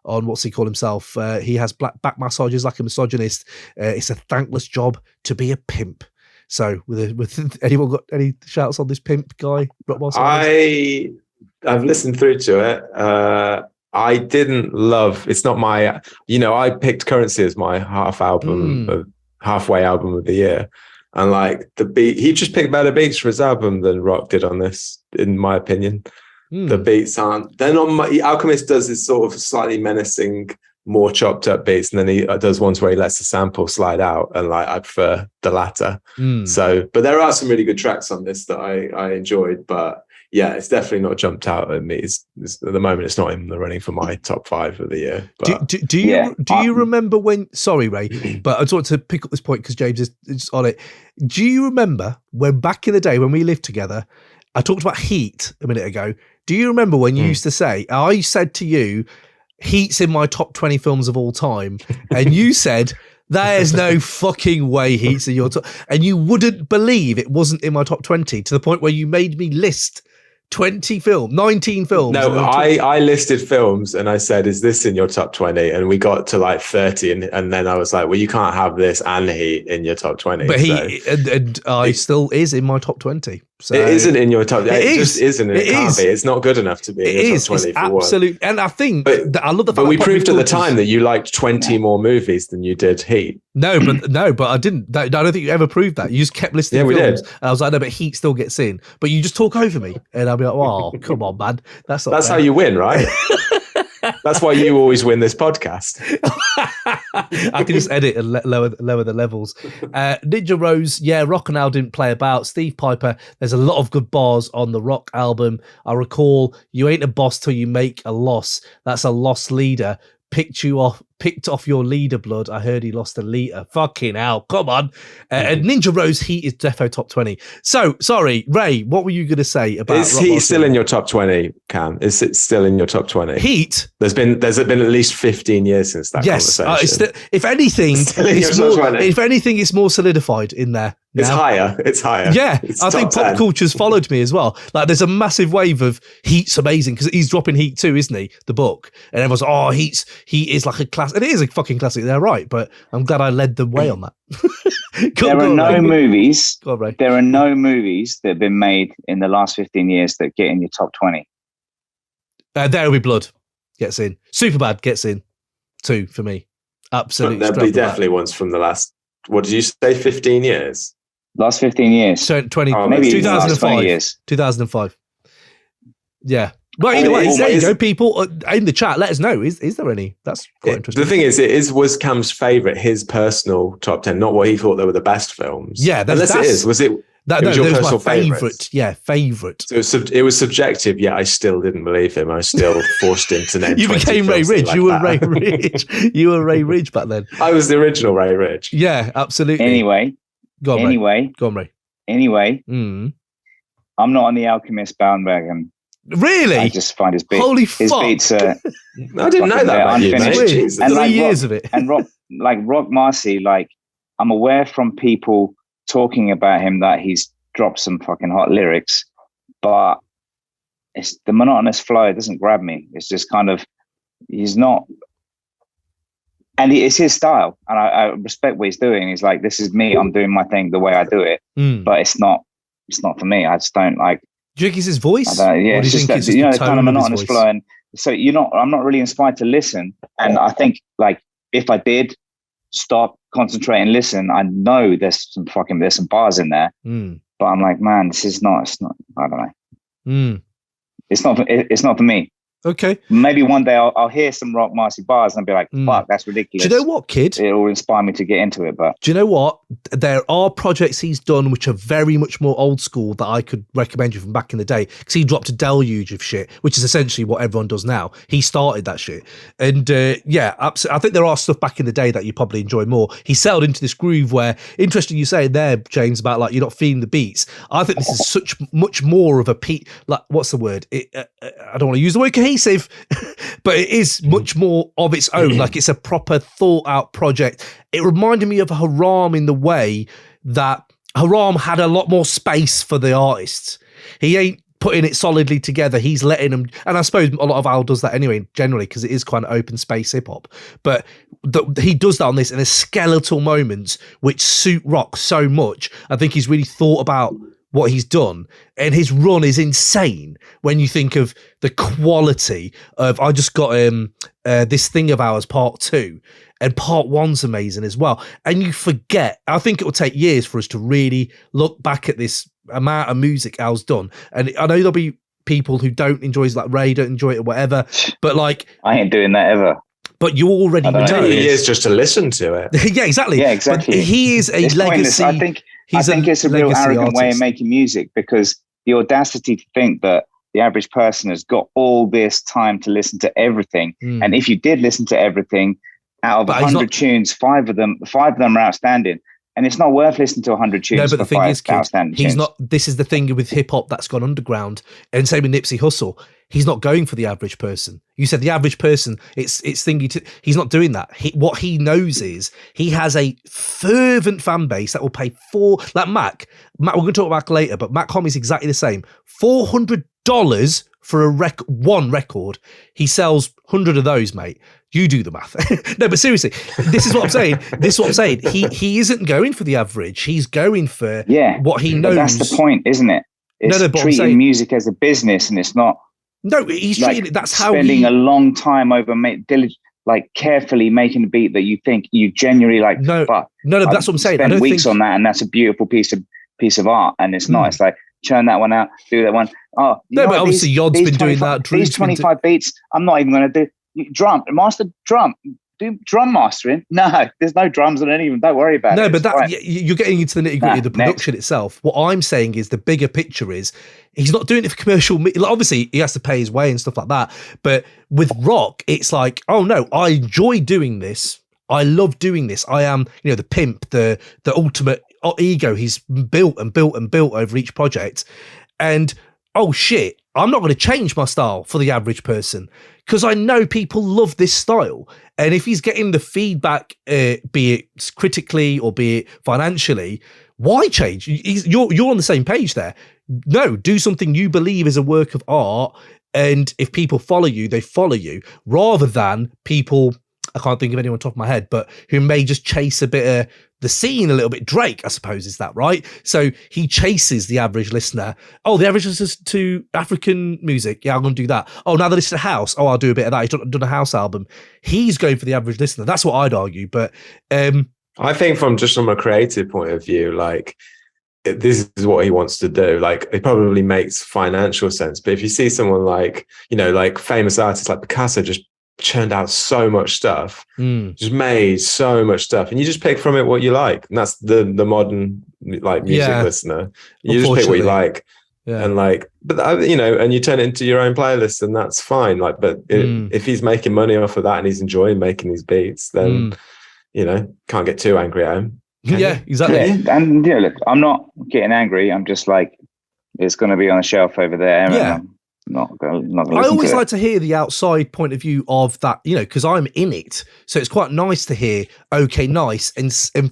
what's he called himself? He has back massages like a misogynist. It's a thankless job to be a pimp. So, with anyone got any shouts on this pimp guy? I've listened through to it. I didn't love. It's not my. I picked Currency as my halfway album of the year, and like the beat, he just picked better beats for his album than Roc did on this, in my opinion. The beats aren't. Then Alchemist does this sort of slightly menacing, more chopped up beats, and then he does ones where he lets the sample slide out, and like I prefer the latter. So, but there are some really good tracks on this that I enjoyed, but. Yeah, it's definitely not jumped out at me. It's at the moment, it's not in the running for my top 5 of the year. But, do you remember when? Sorry, Ray, but I just want to pick up this point because James is on it. Do you remember when back in the day when we lived together? I talked about Heat a minute ago. Do you remember when you used to say? I said to you, Heat's in my top 20 films of all time, and you said. There's no fucking way Heat's in your top. And you wouldn't believe it wasn't in my top 20 to the point where you made me list 19 films. No, I listed films and I said, is this in your top 20? And we got to like 30. And then I was like, well, you can't have this and Heat in your top 20. But I still is in my top 20. So it isn't in your top. It just isn't. It can't be. It's not good enough to be in your top 20. It's absolute. And I think I love the fact. But we proved at the time that you liked 20 more movies than you did Heat. No, but I didn't. I don't think you ever proved that. You just kept listing films. We did. And I was like, no, but Heat still gets in. But you just talk over me, and I'll be like, oh, come on, man. That's how you win, right? That's why you always win this podcast. I can just edit and lower the levels. Ninja Rose, Roc and Al didn't play about. Steve Piper, there's a lot of good bars on the Roc album. I recall, you ain't a boss till you make a loss. That's a lost leader. Picked off your leader blood. I heard he lost a litre. Fucking hell, come on. And Ninja Rose, Heat is defo top 20. So, sorry, Ray, what were you going to say about Is Heat still in your top 20, Cam? Is it still in your top 20? Heat? There's been at least 15 years since that conversation. If anything, it's more solidified in there. Now. It's higher. Yeah, it's I think pop culture's followed me as well. Like, there's a massive wave of Heat's amazing because he's dropping Heat too, isn't he? The book, and everyone's Heat is like a classic. It is a fucking classic. They're right, but I'm glad I led the way on that. There are no movies that have been made in the last 15 years that get in your top 20. There Will Be Blood gets in. Superbad gets in 2 for me. Absolutely. There'll be definitely ones from the last. What did you say? 15 years. Last 15 years. So 20, maybe 2005. Years. 2005. Yeah. Well, either way, there you go, people in the chat. Let us know. Is there any? That's quite interesting. The thing is, was Cam's favourite his personal top 10, not what he thought they were the best films? Yeah, unless it is. Was it? That was your personal favourite. Yeah, favourite. So it was subjective. Yet I still didn't believe him. I still forced him to name. You became Ray Ridge. Like you were Ray Ridge. You were Ray Ridge back then. I was the original Ray Ridge. Yeah, absolutely. Anyway, go on, Ray. Anyway, I'm not on the Alchemist bandwagon. Really? I just find his beats. Holy fuck! His beats. I didn't know that. Unfinished. And 3 years of it. And Roc Marci, like I'm aware from people talking about him that he's dropped some fucking hot lyrics, but it's the monotonous flow. It doesn't grab me. It's just kind of he's not, and it's his style, and I respect what he's doing. He's like, this is me. I'm doing my thing the way I do it, but it's not for me. I just don't like. Do you think it's his voice? It's just that, the kind of monotonous flow, and so I'm not really inspired to listen. And I think like if I did stop, concentrate, and listen, I know there's some bars in there. But I'm like, man, it's not. I don't know. It's not for me. Okay. Maybe one day I'll hear some Roc Marcy bars and I'll be like, fuck, that's ridiculous. Do you know what, kid? It'll inspire me to get into it. But do you know what? There are projects he's done which are very much more old school that I could recommend you from back in the day, because he dropped a deluge of shit, which is essentially what everyone does now. He started that shit. And yeah, absolutely. I think there are stuff back in the day that you probably enjoy more. He settled into this groove where, interesting you say there, James, about like you're not feeling the beats. I think this is much more of a like, what's the word? I don't want to use the word cohesive, but it is much more of its own. Like it's a proper thought out project. It reminded me of Haram in the way that Haram had a lot more space for the artists. He ain't putting it solidly together. He's letting them, and I suppose a lot of Al does that anyway, generally, because it is kind of open space hip hop. But he does that on this in a skeletal moments which suit Roc so much. I think he's really thought about what he's done, and his run is insane when you think of the quality of. I just got this thing of ours part 2, and part 1's amazing as well. And you forget, I think it will take years for us to really look back at this amount of music Al's done. And I know there'll be people who don't enjoy it, like Ray don't enjoy it or whatever, but like I ain't doing that ever. But you already know. 2 years just to listen to it. Yeah, exactly. Yeah, exactly. But he is a legacy. I think it's a real arrogant way of making music, because the audacity to think that the average person has got all this time to listen to everything. And if you did listen to everything, out of 100 tunes, 5 of them are outstanding. And it's not worth listening to 100 tunes. No, but the thing is, kid, he's not. This is the thing with hip hop that's gone underground, and same with Nipsey Hussle. He's not going for the average person. You said the average person. It's thingy. He's not doing that. What he knows is he has a fervent fan base that will pay like Mac. We're going to talk about Mac later, but Mach Hommy is exactly the same. $400 for one record. He sells 100 of those, mate. You do the math. No, but seriously, this is what I'm saying. He isn't going for the average. He's going for what he knows. But that's the point, isn't it? It's treating music as a business, and it's not. No, he's like treating it. That's how spending a long time over like carefully making a beat that you think you genuinely like. No, that's what I'm saying. I spent weeks on that, and that's a beautiful piece of art. And it's not. It's like churn that one out, do that one. Oh, no, but obviously Yod's been doing that. These 25 beats, I'm not even going to do. Do drum mastering? No, there's no drums on any of them. Don't worry about it. No, but you're getting into the nitty gritty of the production itself. What I'm saying is the bigger picture is he's not doing it for commercial. Like obviously, he has to pay his way and stuff like that. But with Roc, it's like, oh no, I enjoy doing this. I love doing this. I am, the pimp, the ultimate ego he's built and built and built over each project. And oh shit, I'm not going to change my style for the average person, because I know people love this style. And if he's getting the feedback, be it critically or be it financially, why change? You're on the same page there. No, do something you believe is a work of art. And if people follow you, they follow you, rather than people, I can't think of anyone on top of my head, but who may just chase a bit of the scene a little bit. Drake, I suppose, is that right? So he chases the average listener. Oh, the average listener to African music. Yeah, I'm going to do that. Oh, now they listen to house. Oh, I'll do a bit of that. He's done a house album. He's going for the average listener. That's what I'd argue. But I think from a creative point of view, like this is what he wants to do. Like it probably makes financial sense. But if you see someone like, like famous artists like Picasso just churned out so much stuff, just made so much stuff, and you just pick from it what you like, and that's the modern like music listener. You just pick what you like, and like, but and you turn it into your own playlist, and that's fine. Like, but if he's making money off of that and he's enjoying making these beats, then can't get too angry at him. Yeah, exactly. Yeah. And look, I'm not getting angry. I'm just like, it's going to be on a shelf over there. Yeah. Not gonna I always like to hear the outside point of view of that, because I'm in it. So it's quite nice to hear OKnice and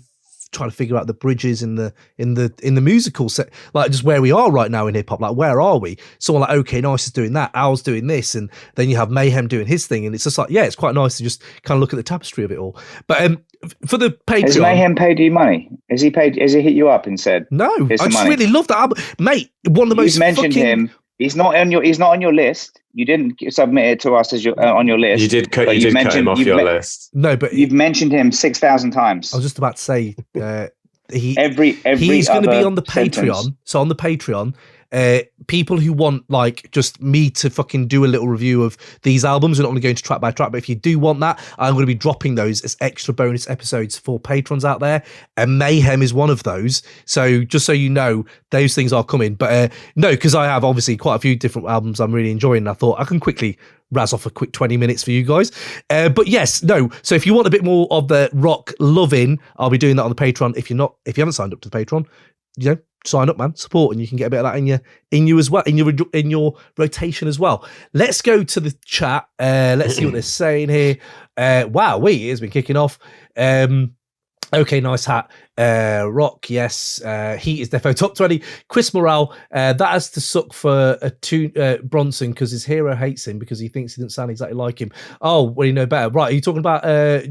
trying to figure out the bridges in the musical set, like just where we are right now in hip hop. Like, where are we? Someone like OKnice is doing that, Al's doing this, and then you have Mayhem doing his thing, and it's just like, it's quite nice to just kind of look at the tapestry of it all. But for the Patreon, has Mayhem paid you money? Has he hit you up and said no? I just really love that album, mate. One of the most. You mentioned him. He's not on your list. You didn't submit it to us as on your list. You did cut him off your list. No, but you've mentioned him 6,000 times. I was just about to say he's going to be on the Patreon. sentence. So on the Patreon, People who want like just me to fucking do a little review of these albums, we're not going to go into track by track, but if you do want that, I'm going to be dropping those as extra bonus episodes for patrons out there, and Mayhem is one of those. So just so you know, those things are coming. But no, because I have obviously quite a few different albums I'm really enjoying, and I thought I can quickly razz off a quick 20 minutes for you guys. But yes, no. So if you want a bit more of the rock loving, I'll be doing that on the Patreon. If you haven't signed up to the Patreon, sign up, man, support, and you can get a bit of that in you as well, in your rotation as well. Let's go to the chat. Let's see what they're saying here. Wow, it has been kicking off. OKnice hat. Rock, yes. Heat is defo top 20. Chris Morale, that has to suck for Bronson because his hero hates him because he thinks he doesn't sound exactly like him. Oh, well, you know better. Right, are you talking about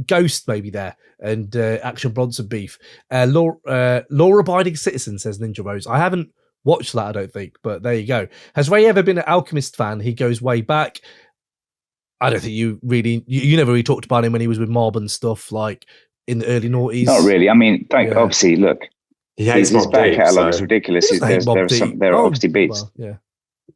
Ghost maybe there and Action Bronson beef? Law-abiding citizen, says Ninja Rose. I haven't watched that, I don't think, but there you go. Has Ray ever been an Alchemist fan? He goes way back. I don't think you never really talked about him when he was with Mob and stuff, like in the early noughties. Not really. I mean, obviously, look, his back catalogue is ridiculous. There are obviously beats. Well, yeah.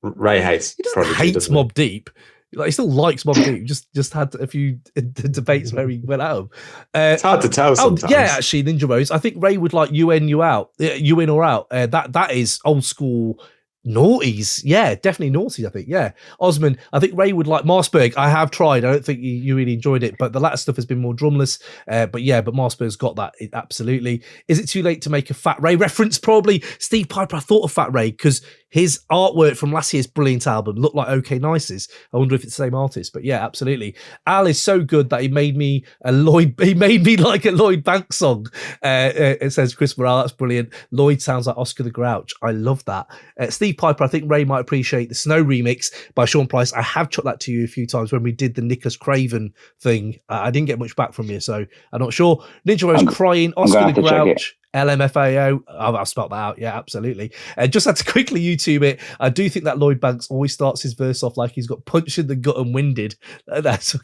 Ray hates. He hates Mob Deep. Like, he still likes Mob Deep. Just had a few debates where he went at him. It's hard to tell sometimes. Yeah, actually, Ninja Rose. I think Ray would like you in or out. That is old school noughties. Yeah, definitely noughties, I think. Yeah. Osman, I think Ray would like Marsberg. I have tried. I don't think you really enjoyed it, but the latter stuff has been more drumless. But Marsberg's got that. Absolutely. Is it too late to make a Fat Ray reference? Probably. Steve Piper, I thought of Fat Ray because his artwork from last year's brilliant album looked like OKnice's. I wonder if it's the same artist, but yeah, absolutely. Al is so good that he made me like a Lloyd Banks song. It says Chris Morale, that's brilliant. Lloyd sounds like Oscar the Grouch. I love that. Steve Piper, I think Ray might appreciate the Snow remix by Sean Price. I have chucked that to you a few times when we did the Nicholas Craven thing. I didn't get much back from you, so I'm not sure. Ninja Rose crying, Oscar the Grouch. LMFAO. I've spelled that out. Yeah, absolutely. Just had to quickly YouTube it. I do think that Lloyd Banks always starts his verse off like he's got punched in the gut and winded. That's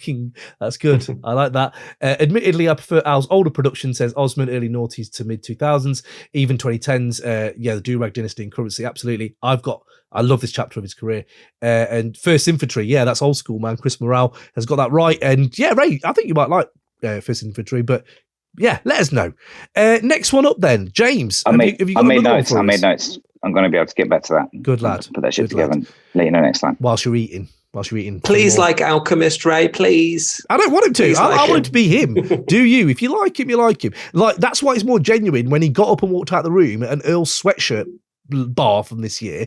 good. I like that. Admittedly, I prefer Al's older production, says Osman, early noughties to mid 2000s, even 2010s. The Do-Rag Dynasty and Currency. Absolutely. I love this chapter of his career. And First Infantry. Yeah, that's old school, man. Chris Morale has got that right. And yeah, Ray, I think you might like First Infantry, but yeah, let us know. Next one up then, James. I made notes. I'm going to be able to get back to that. Good lad. Put that shit together and let you know next time. Whilst you're eating. Please like Alchemist, Ray, please. I don't want him to. I want it to be him. Do you? If you like him, you like him. Like, that's why it's more genuine when he got up and walked out the room at an Earl's sweatshirt bar from this year.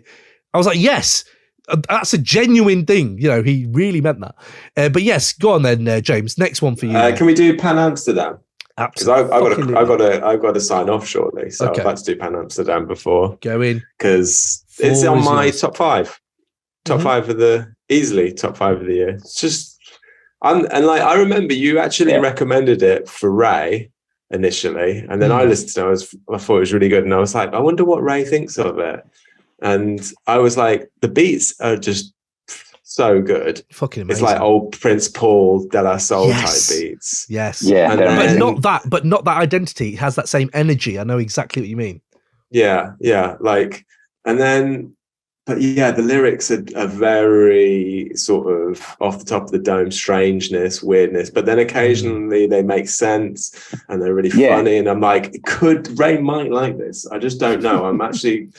I was like, yes, that's a genuine thing. He really meant that. But yes, go on then, James. Next one for you. Can we do Pan Amsterdam? Absolutely. Because I've got to sign off shortly, so okay. I'd like to do Pan Amsterdam before. Go in, because it's on my top five. Top five of the year. It's just, I remember you actually recommended it for Ray initially, and then I listened to it. I thought it was really good, and I was like, I wonder what Ray thinks of it. And I was like, the beats are just so good. Fucking amazing. It's like old Prince Paul De La Soul type beats. Yes. Yeah. But not that identity. It has that same energy. I know exactly what you mean. Yeah. The lyrics are very sort of off the top of the dome, strangeness, weirdness, but then occasionally they make sense and they're really funny. And I'm like, Ray might like this? I just don't know. I'm actually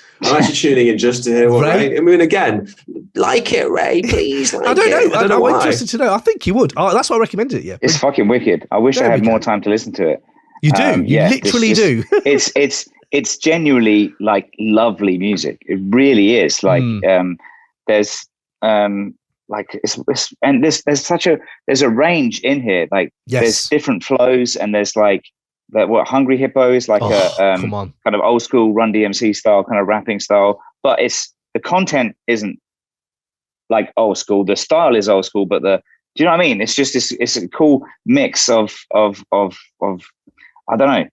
tuning in just to hear what Ray. I mean, again, like it, Ray, please. I don't know. I'm interested to know. I think you would. That's why I recommended it. Yeah, it's fucking wicked. I wish I had more time to listen to it. You do. You literally do. It's genuinely like lovely music. It really is. Like there's there's a range in here. Like there's different flows, and there's like Hungry Hippo is like kind of old school Run DMC style, kind of rapping style. But the content isn't like old school. The style is old school, but do you know what I mean? It's just it's a cool mix of I don't know.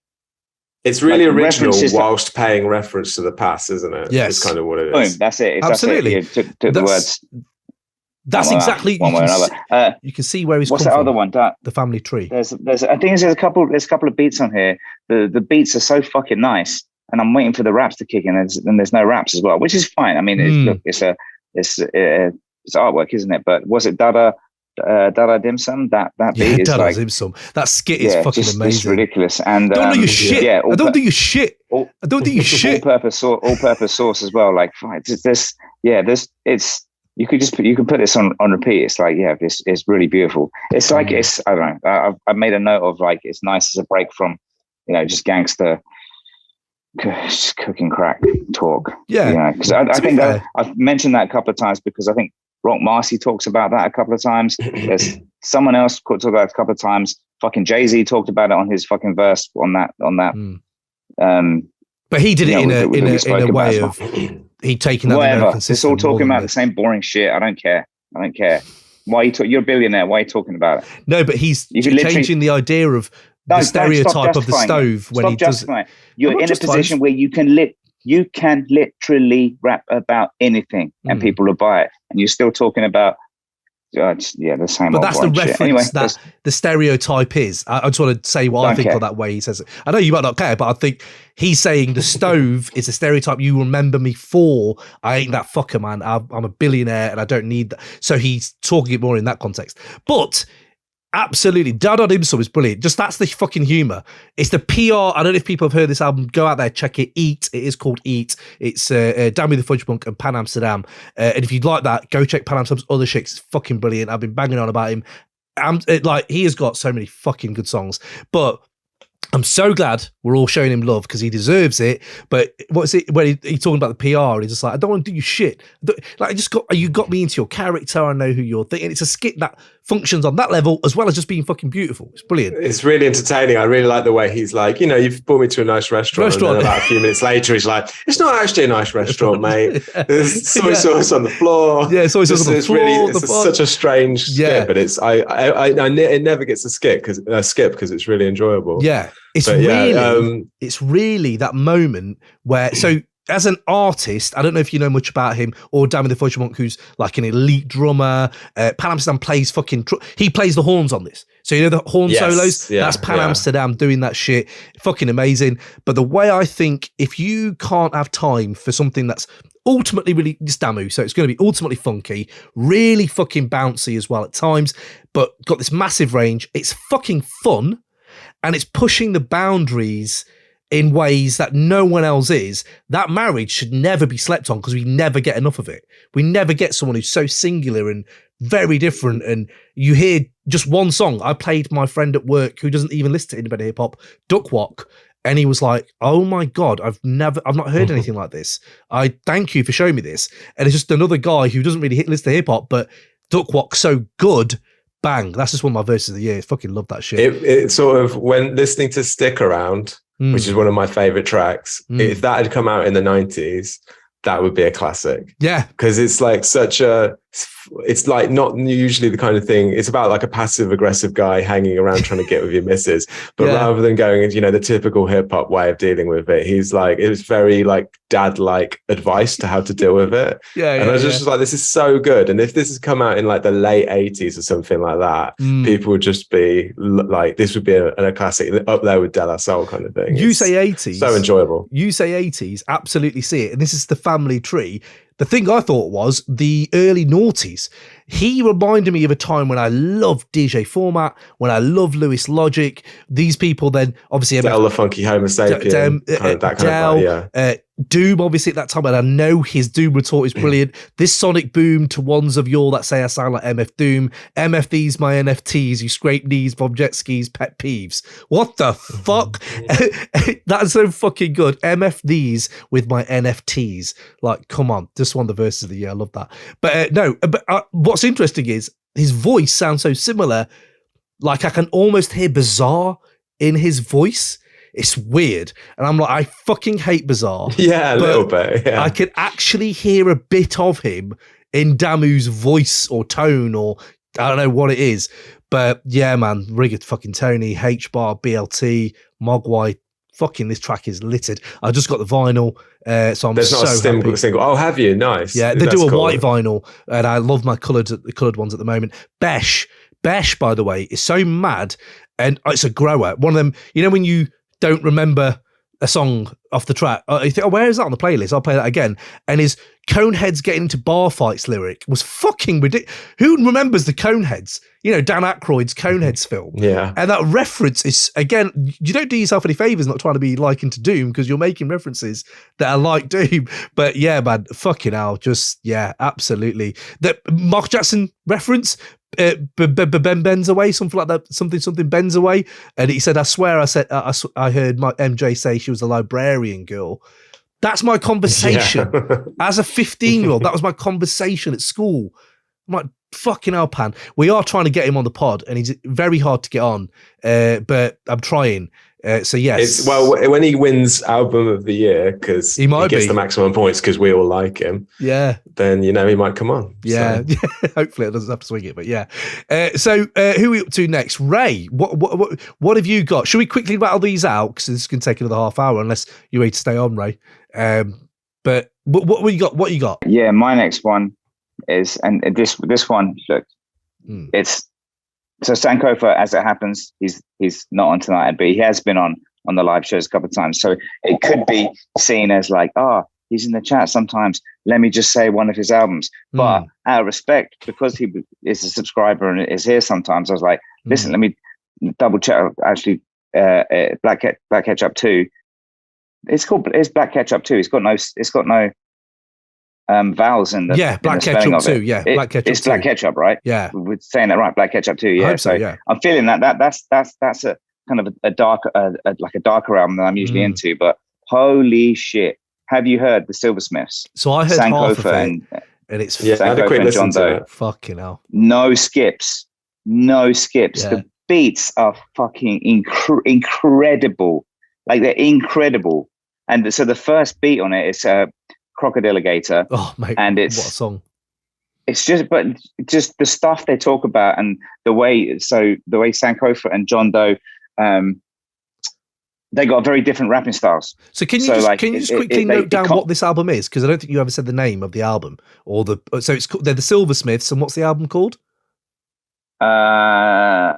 It's really original whilst paying reference to the past, isn't it? Yes. It's kind of what it is. Boom, that's it. Absolutely. Took the words. That's exactly one way or another. You can see where he's what's that other one? The family tree. I think there's a couple of beats on here. The beats are so fucking nice. and I'm waiting for the raps to kick in, and there's no raps as well, which is fine. I mean, it's artwork, isn't it? But was it Dada Dim Sum? That beat is Dada like Dim Sum. That skit is fucking amazing. It's ridiculous. And don't do your shit. Yeah, I don't do your shit. I don't do your shit. All purpose sauce as well. Like you can put this on repeat. It's like, it's really beautiful. It's like, I don't know. I've made a note of like, it's nice as a break from, just gangster cooking crack talk. Yeah. Because I think I've mentioned that a couple of times because I think Roc Marciano talks about that a couple of times. There's someone else talked about it a couple of times. Fucking JID talked about it on his fucking verse on that. But he did it in a way of he taking that American system. It's all talking about the same boring shit. I don't care. Why you're a billionaire? Why are you talking about it? No, but he's changing the idea of the stereotype of the stove when he does it. You're in a position where you can literally rap about anything and people will buy it, and you're still talking about the same. But that's the reference anyway, that the stereotype is. I just want to say what I think of that way he says it. I know you might not care, but I think he's saying the stove is a stereotype you remember me for. I ain't that fucker, man. I'm a billionaire and I don't need that. So he's talking it more in that context. But absolutely, Dada Dim Sum is brilliant. Just that's the fucking humor. It's the PR. I don't know if people have heard this album. Go out there, check it. Eat. It is called Eat. It's Damu the Fudgemunk and Pan Amsterdam. And if you'd like that, go check Pan Amsterdam's other shit. It's fucking brilliant. I've been banging on about him. He has got so many fucking good songs. But I'm so glad we're all showing him love because he deserves it. But what's it when he's talking about the PR and he's just like, I don't want to do your shit. You got me into your character. I know who you're thinking. It's a skit that functions on that level as well as just being fucking beautiful. It's brilliant. It's really entertaining. I really like the way he's like, you've brought me to a nice restaurant. And then about a few minutes later, he's like, it's not actually a nice restaurant, mate. There's soy sauce on the floor. Yeah, soy sauce on the floor. It's such a strange skit, but it never gets a skip because it's really enjoyable. Yeah. It's really that moment where, so as an artist, I don't know if you know much about him or Damu the Fudgemunk, who's like an elite drummer. Pan Amsterdam plays he plays the horns on this. So the horn solos, that's Pan Amsterdam doing that shit. Fucking amazing. But the way I think, if you can't have time for something that's ultimately really, it's Damu, so it's going to be ultimately funky, really fucking bouncy as well at times, but got this massive range. It's fucking fun. And it's pushing the boundaries in ways that no one else is. That marriage should never be slept on because we never get enough of it. We never get someone who's so singular and very different. And you hear just one song. I played my friend at work who doesn't even listen to independent hip hop, Duck Walk, and he was like, "Oh my God, I've not heard anything like this. I thank you for showing me this." And it's just another guy who doesn't really listen to hip hop, but Duck Walk's so good. Bang, that's just one of my verses of the year. I fucking love that shit. It sort of, when listening to Stick Around, which is one of my favorite tracks, if that had come out in the 90s, that would be a classic. Yeah. Because it's like it's like not usually the kind of thing. It's about like a passive aggressive guy hanging around trying to get with your missus. But rather than going, the typical hip hop way of dealing with it, he's like, it was very like dad-like advice to how to deal with it. And I was just like, this is so good. And if this has come out in like the late 80s or something like that, people would just be like, this would be a classic up there with De La Soul kind of thing. You say 80s. So enjoyable. You say 80s, absolutely see it. And this is the family tree. The thing I thought was the early noughties. He reminded me of a time when I loved DJ Format, when I loved Lewis Logic. These people then, obviously... Del the Funky Homo Sapien, that kind of vibe, Doom, obviously, at that time, and I know his Doom retort is brilliant. This sonic boom to ones of y'all that say I sound like MF Doom. MF these, my NFTs, you scrape knees, bob jet skis, pet peeves. What the fuck? That's so fucking good. MF these with my NFTs. Like, come on. Just one of the verses of the year. I love that. But what's interesting is his voice sounds so similar. Like, I can almost hear Bizarre in his voice. It's weird. And I'm like, I fucking hate Bizarre. Yeah, a little bit. Yeah. I could actually hear a bit of him in Damu's voice or tone, or I don't know what it is. But yeah, man, Rigged fucking Tony, H-Bar, BLT, Mogwai. Fucking this track is littered. I just got the vinyl, so I'm There's so not a happy. single. Oh, have you? Nice. Yeah, they do a white vinyl, and I love my coloured ones at the moment. Besh, by the way, is so mad, and it's a grower. One of them, when you don't remember a song off the track. You think, where is that on the playlist? I'll play that again. And his Coneheads getting into bar fights lyric was fucking ridiculous. Who remembers the Coneheads? Dan Aykroyd's Coneheads film. Yeah. And that reference is, again, you don't do yourself any favors not trying to be like into Doom, because you're making references that are like Doom. But yeah, man, fucking hell. Just, yeah, absolutely. The Mark Jackson reference, Ben bends away, something like that, something bends away. And he said, I swear I heard my MJ say she was a librarian girl. That's my conversation. Yeah. As a 15-year-old, that was my conversation at school. I'm like, fucking hell, Pan. We are trying to get him on the pod, and he's very hard to get on, but I'm trying. So yes. When he wins album of the year, because he gets the maximum points because we all like him. Yeah. Then he might come on. Yeah. So. Hopefully it doesn't have to swing it, but yeah. So who are we up to next? Ray, what have you got? Should we quickly rattle these out? Because this can take another half hour unless you're ready to stay on, Ray. But what you got? What you got? Yeah, my next one is, and this one, look, it's. So Sankofa, as it happens, he's not on tonight, but he has been on the live shows a couple of times. So it could be seen as like, he's in the chat sometimes. Let me just say one of his albums. But out of respect, because he is a subscriber and is here sometimes, I was like, listen, let me double check. Actually, Black Ketchup 2. It's Black Ketchup 2. It's got no vowels in the Black Ketchup 2. Yeah, Black Ketchup. It's Black Ketchup, right? Yeah, we're saying that right. Black Ketchup 2. Yeah, so yeah. I'm feeling that's a kind of a darker, like a darker album than I'm usually into. But holy shit, have you heard the Silversmiths? So I heard half of it, and it's I had a quick listen to it. Fucking hell, no skips. Yeah. The beats are fucking incredible. Like they're incredible. And so the first beat on it is Crocodile Alligator. Oh mate, and it's what a song. It's just the stuff they talk about, and the way Sankofa and John Doe, they got very different rapping styles. So can you just quickly note down what this album is? Because I don't think you ever said the name of the album or so it's called, they're the Silversmiths, and what's the album called? I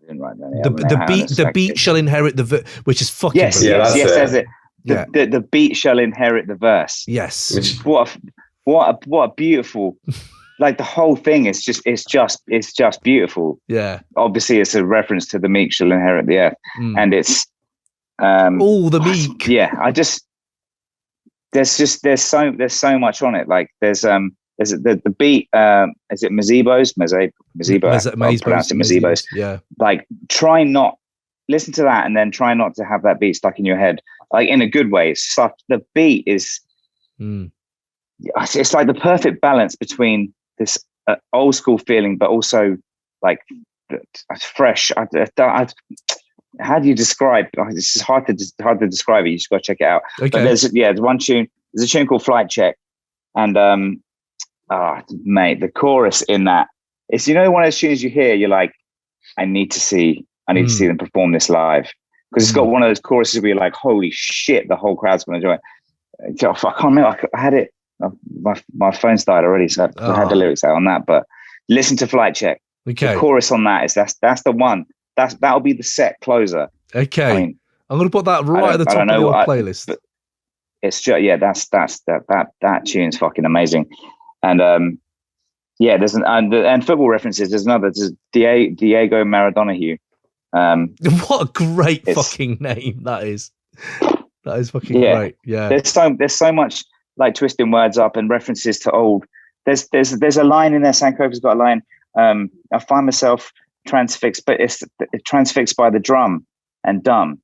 didn't write that. The beat shall inherit which is fucking brilliant. That's it. The beat shall inherit the verse. Yes. What a beautiful, like the whole thing is it's just beautiful. Yeah. Obviously it's a reference to the meek shall inherit the earth. And it's the meek. Yeah. There's so much on it. Like there's the beat, is it Mazebos? I'll pronounce it Mazebos. Yeah. Like listen to that and then try not to have that beat stuck in your head, like in a good way. The beat is, it's like the perfect balance between this old school feeling, but also like fresh. How do you describe? This is hard to describe it. You just got to check it out. Okay. But there's one tune. There's a tune called Flight Check, and mate, the chorus in that, it's one of those tunes you hear, you're like, I need to see them perform this live, because it's got one of those choruses where you're like, holy shit, the whole crowd's going to enjoy it. I can't remember. I had it. My phone's died already, so I had the lyrics out on that. But listen to Flight Check. Okay. The chorus on that that's the one. That'll be the set closer. Okay. I mean, I'm going to put that right at the top of your playlist. It's just that tune's fucking amazing. And there's and football references. There's another. There's Diego Maradona. What a great fucking name that is. That is fucking great. Yeah. There's so much like twisting words up and references to old. There's a line in there. Sankofa's got a line. I find myself transfixed, but it's transfixed by the drum and dumb.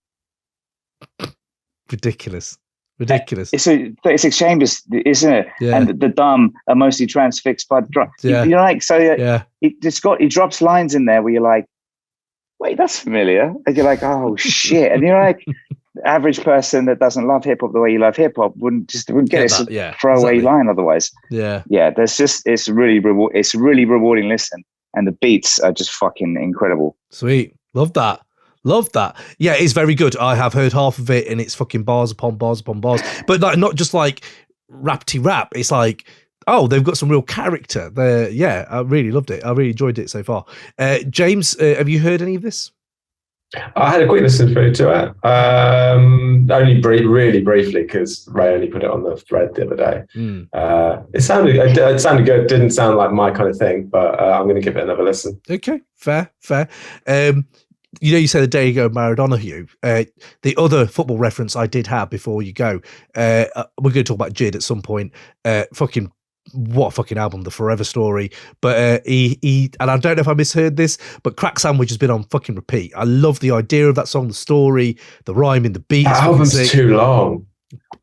Ridiculous. It's exchanges, isn't it? Yeah. And the dumb are mostly transfixed by the drum. Yeah. You're like, he drops lines in there where you're like, wait, that's familiar. And you're like, oh shit. And you're like, the average person that doesn't love hip hop the way you love hip hop wouldn't get it. Yeah, throwaway line otherwise. Yeah. Yeah. It's really rewarding listen. And the beats are just fucking incredible. Sweet. Love that. Yeah, it's very good. I have heard half of it, and it's fucking bars upon bars upon bars. But like, not just like rappity rap. It's like, they've got some real character there. Yeah, I really loved it. I really enjoyed it so far. James, have you heard any of this? I had a quick listen through to it, only really briefly because Ray only put it on the thread the other day. It sounded good. Didn't sound like my kind of thing, but I'm going to give it another listen. Okay, fair. You said a day ago Maradona, Hugh. The other football reference I did have before you go, we're going to talk about JID at some point. What a fucking album, The Forever Story. But he and I don't know if I misheard this, but Crack Sandwich has been on fucking repeat. I love the idea of that song, the story, the rhyming, the beat. That album's too long.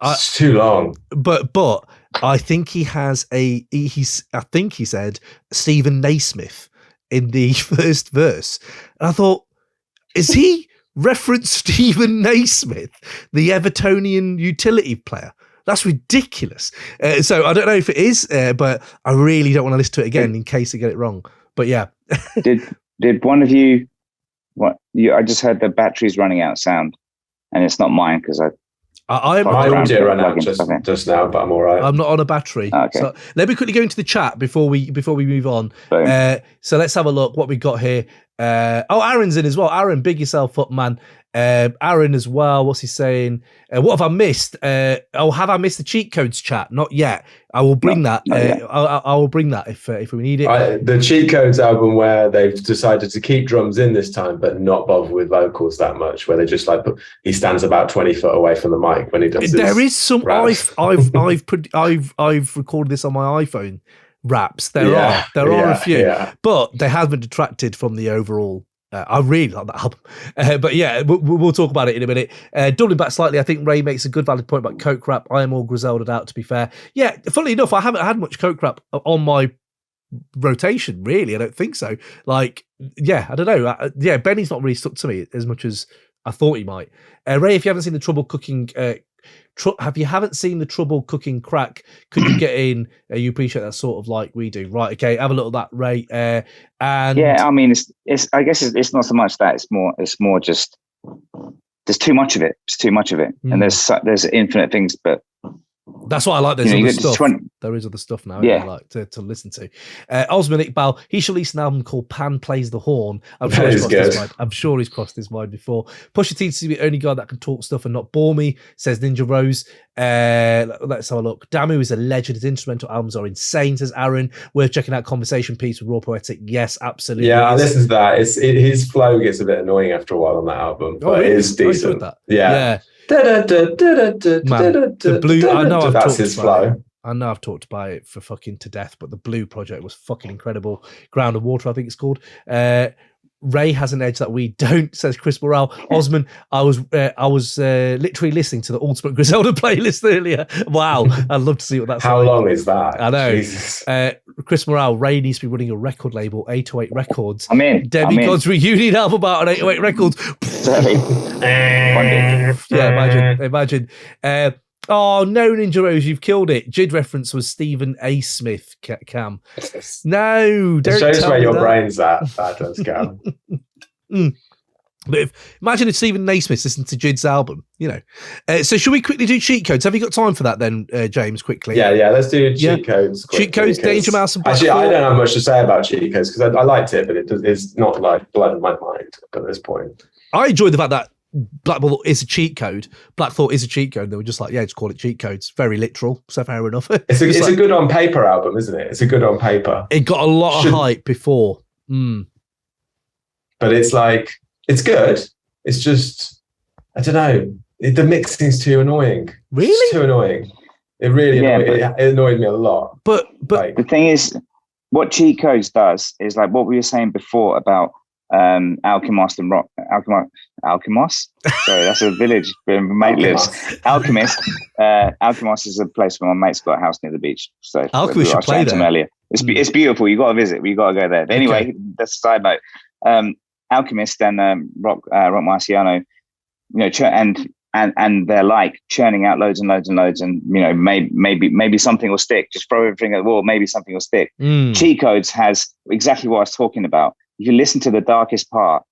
It's too long. But I think he has I think he said Stephen Naismith in the first verse. And I thought, is he referenced Stephen Naismith, the Evertonian utility player? That's ridiculous. So I don't know if it is, but I really don't want to listen to it again in case I get it wrong. But yeah. Did one of you? I just heard the battery's running out sound, and it's not mine because I audio ran out just now, but I'm all right. I'm not on a battery. Okay. So let me quickly go into the chat before we move on. So let's have a look what we got here. Aaron's in as well. Aaron, big yourself up, man. Aaron as well. What's he saying? What have I missed? Have I missed the cheat codes chat? Not yet. I will bring that. I will bring that if we need it. The cheat codes album where they've decided to keep drums in this time, but not bother with vocals that much. Where they just he stands about 20 foot away from the mic when he does. There is some. I've recorded this on my iPhone. Raps. There are a few, but they haven't detracted from the overall. I really like that album, but yeah, we'll talk about it in a minute. Doubling back slightly, I think Ray makes a good valid point about coke rap. I am all Griselda out, to be fair. Yeah, funnily enough, I haven't had much coke rap on my rotation, really. I don't think so. I don't know. Benny's not really stuck to me as much as I thought he might. Ray, if you haven't seen the Trouble Cooking haven't seen the Trouble Cooking crack, could you get in? You appreciate that sort of like we do, right? Okay, have a look at that, Ray. And yeah, I mean, it's I guess it's not so much that, it's more just there's too much of it. It's too much of it, and there's infinite things, but. That's why I like there's other stuff. There is other stuff now I like to listen to. Osman Iqbal, he should release an album called Pan Plays the Horn. I'm sure he's crossed his mind before. Pusha T to be the only guy that can talk stuff and not bore me, says Ninja Rose. Let's have a look. Damu is a legend. His instrumental albums are insane, says Aaron. Worth checking out Conversation Piece with Raw Poetic. Yes, absolutely. Yeah, I listened to that. His flow gets a bit annoying after a while on that album, but it is decent. Yeah. The Blue, I know that's his flow. I know I've talked about it for fucking to death, but the Blue project was fucking incredible. Ground and Water, I think it's called. Ray has an edge that we don't, says Chris Morrell. Osman, I was literally listening to the Ultimate Griselda playlist earlier. Wow, I'd love to see what that's How long is that? I know. Chris Morrell, Ray needs to be running a record label, 808 Records. I'm in. Demigod's reunion album out on 808 Records. Imagine. Oh no, Ninja Rose, you've killed it. JID reference was Stephen A. Smith. Cam, no, don't. It shows tell where me your that. brain's at. That does, Cam. But imagine if Stephen Naismith listened to JID's album, So should we quickly do cheat codes? Have you got time for that then, James, quickly? Yeah, let's do cheat codes. Cheat codes, Dangermouse and Black Actually, Thought. I don't have much to say about cheat codes because I liked it, but it's not like blown my mind at this point. I enjoyed the fact that Black Thought is a cheat code. Black Thought is a cheat code. They were just like, just call it cheat codes. Very literal. So fair enough. It's a good on paper album, isn't it? It's a good on paper. It got a lot of hype before. But it's like, it's good. It's just, I don't know. The mixing's too annoying. Really? It's too annoying. It really it annoyed me a lot. But the thing is, what cheat codes does is like what we were saying before about Alchemist and Roc. Alchemist. Sorry, that's a village where my mate lives. Alchemist. Alchemist is a place where my mate's got a house near the beach. So Alchemist should play there. Earlier. It's beautiful. You got to visit. You got to go there. But anyway, that's a side note. Alchemist and Roc Marciano, and they're like churning out loads and loads and loads, and maybe something will stick. Just throw everything at the wall. Maybe something will stick. Cheat codes has exactly what I was talking about. If you listen to the darkest part,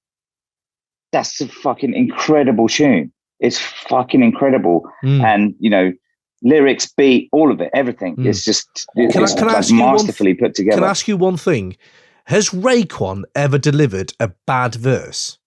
that's a fucking incredible tune. It's fucking incredible. And, lyrics, beat, all of it, everything. It's just masterfully put together. Can I ask you one thing? Has Raekwon ever delivered a bad verse?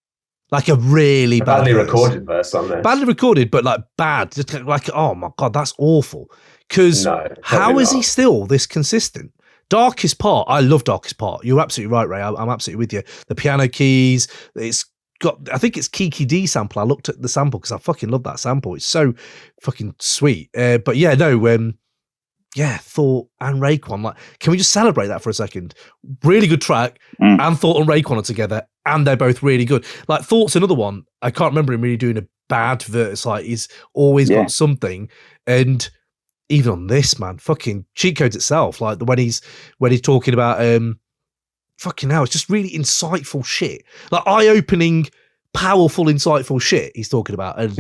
Like a really bad badly verse. recorded verse on this. Badly recorded, but like bad. Just like, oh my God, that's awful. Because how is he still this consistent? Darkest Part, I love Darkest Part. You're absolutely right, Ray. I'm absolutely with you. The piano keys, I think it's Kiki D sample. I looked at the sample because I fucking love that sample. It's so fucking sweet. But yeah, no, Thought and Raekwon. Like, can we just celebrate that for a second? Really good track, and Thought and Raekwon are together, and they're both really good. Like, Thought's another one. I can't remember him really doing a bad verse. Like, he's always got something. And even on this, man, fucking Cheat Codes itself, like when he's talking about fucking hell, it's just really insightful shit. Like eye-opening, powerful, insightful shit he's talking about. And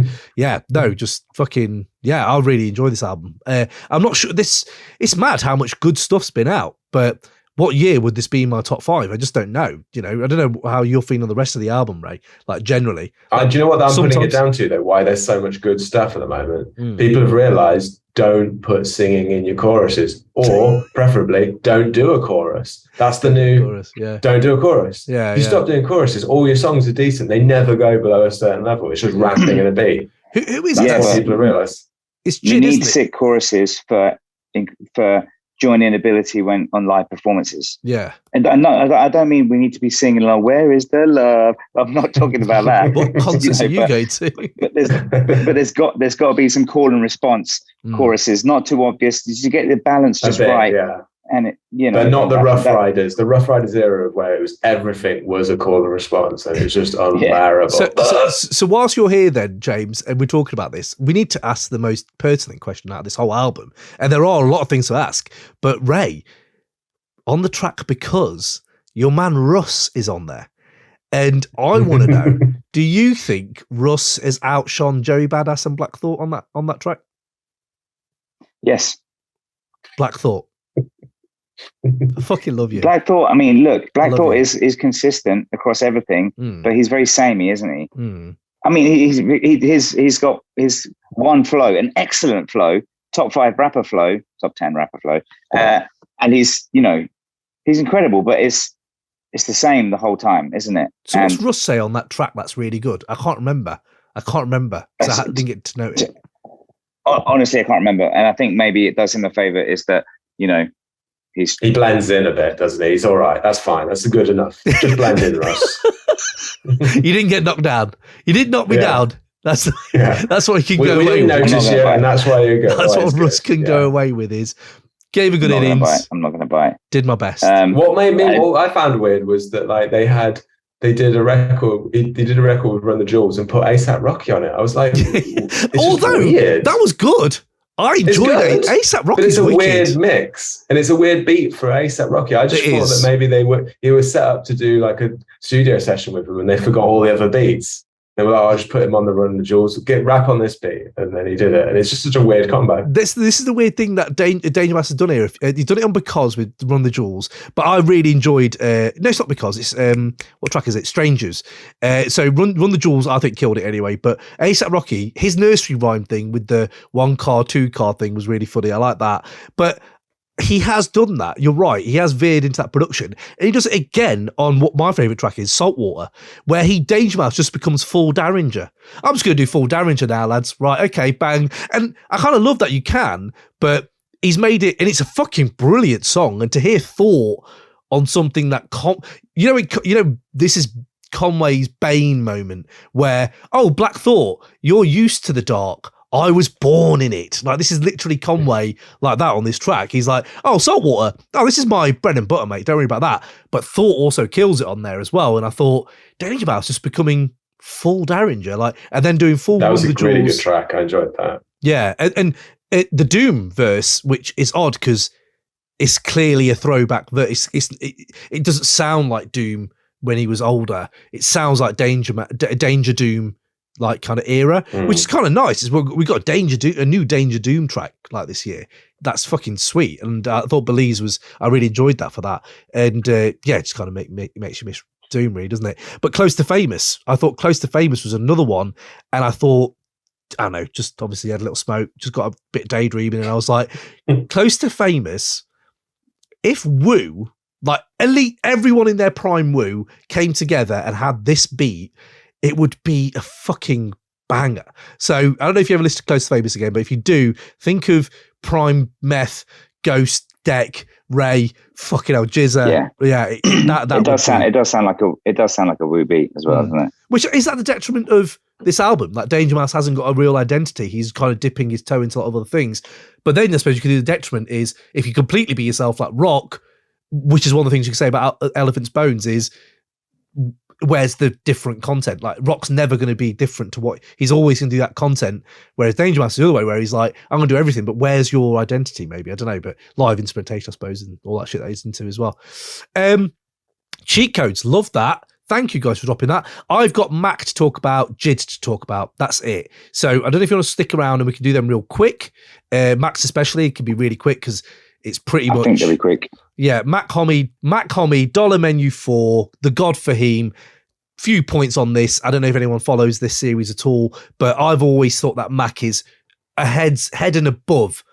just fucking, I really enjoy this album. I'm not sure it's mad how much good stuff's been out, but what year would this be in my top 5? I just don't know. You know, I don't know how you're feeling on the rest of the album, Ray, like generally. Do you know what I'm putting it down to though? Why there's so much good stuff at the moment? People have realized don't put singing in your choruses, or preferably don't do a chorus. That's the new chorus, don't do a chorus. You stop doing choruses, all your songs are decent. They never go below a certain level. It's just rapping in a beat. Who is That's what people have realized. It's you need sick choruses for joining ability when on live performances. Yeah. And I don't mean we need to be singing like, where is the love? I'm not talking about that. What concerts are you going to? But there's got to be some call and response choruses, not too obvious. You get the balance just right. Yeah. And but not the Rough Riders. The Rough Riders era where it was everything was a call and response, and it was just unbearable. So whilst you're here, then James, and we're talking about this, we need to ask the most pertinent question out of this whole album, and there are a lot of things to ask. But Ray, on the track Because, your man Russ is on there, and I want to know: do you think Russ has outshone Joey Badass and Black Thought on that track? Yes, Black Thought. I fucking love you. Black Thought, I mean, look, Black Thought is consistent across everything, but he's very samey, isn't he? I mean, he's got his one flow, an excellent flow, top 10 rapper flow, and he's incredible, but it's the same the whole time, isn't it? So what's Russ say on that track that's really good? I can't remember because I didn't get to note it. Honestly, I can't remember, and I think maybe it does him a favor is that, he blends in a bit, doesn't he? He's all right. That's fine. That's good enough. Just blend in, Russ. You didn't get knocked down. You didn't knock me down. That's what he can go away with. We didn't notice yet, and that's why you go. That's what Russ can go away with is gave a good innings. I'm not going to buy it. Did my best. What I found weird was that like they did a record. They did a record with Run the Jewels and put ASAP Rocky on it. I was like, although that was good. I enjoyed it. ASAP Rocky, but it's a wicked. Weird mix, and it's a weird beat for ASAP Rocky. I just thought that maybe he was set up to do like a studio session with him, and they forgot all the other beats. They were like, I'll just put him on the Run the Jewels, get rap on this beat, and then he did it. And it's just such a weird combo. This is the weird thing that Dangermouse has done here. He's done it on Because with Run the Jewels, but I really enjoyed. No, it's not Because. It's what track is it? Strangers. So Run the Jewels, I think killed it anyway. But ASAP Rocky, his nursery rhyme thing with the 1 car, 2 car thing was really funny. I like that, but. He has done that. You're right. He has veered into that production. And he does it again on what my favourite track is, Saltwater, where Dangermouse just becomes full Derringer. I'm just going to do full Derringer now, lads. Right, okay, bang. And I kind of love that you can, but he's made it, and it's a fucking brilliant song. And to hear Thought on something that, this is Conway's Bane moment where, Black Thought, you're used to the dark. I was born in it. Like, this is literally Conway like that on this track. He's like, Saltwater. This is my bread and butter, mate. Don't worry about that. But Thought also kills it on there as well. And I thought, Dangermouse just becoming full Derringer, and then doing full. That was a really good track. I enjoyed that. Yeah. And the Doom verse, which is odd because it's clearly a throwback verse. It doesn't sound like Doom when he was older. It sounds like Danger Doom, like kind of era, which is kind of nice. We got a new Danger Doom track like this year. That's fucking sweet. And I thought Belize I really enjoyed that for that. And it just kind of makes you miss Doom, really, doesn't it? But Close to Famous, I thought Close to Famous was another one. And I thought, I don't know, just obviously had a little smoke, just got a bit daydreaming. And I was like, Close to Famous, if Wu, like everyone in their prime Wu came together and had this beat, it would be a fucking banger. So I don't know if you ever listen to Close to Famous again, but if you do, think of Prime, Meth, Ghost, Deck, Ray, fucking hell, Jizza. Yeah. It does sound like a woo beat as well, doesn't it? Which is that the detriment of this album? Like Dangermouse hasn't got a real identity. He's kind of dipping his toe into a lot of other things. But then I suppose you could do the detriment is if you completely be yourself like Roc, which is one of the things you can say about Elephant's Bones is where's the different content? Like Roc's never going to be different to what he's always going to do that content. Whereas Dangermouse is the other way, where he's like, I'm going to do everything, but where's your identity? Maybe I don't know, but live instrumentation, I suppose, and all that shit that he's into as well. Cheat codes, love that. Thank you guys for dropping that. I've got Mach to talk about, JID to talk about. That's it. So I don't know if you want to stick around and we can do them real quick. Mach's especially, it can be really quick because it's pretty much. I think they'll be quick. Yeah, Mach Hommy, Dollar Menu 4, The God Fahim. Few points on this. I don't know if anyone follows this series at all, but I've always thought that Mach is a head and above,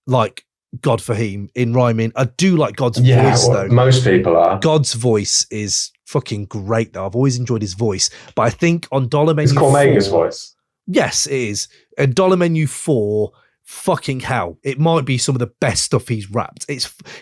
like God Fahim in rhyming. I do like God's voice though. Most people are. God's voice is fucking great though. I've always enjoyed his voice, but I think on Dollar Menu 4, Cormega's voice. Yes, it is. And Dollar Menu 4. Fucking hell, it might be some of the best stuff he's rapped.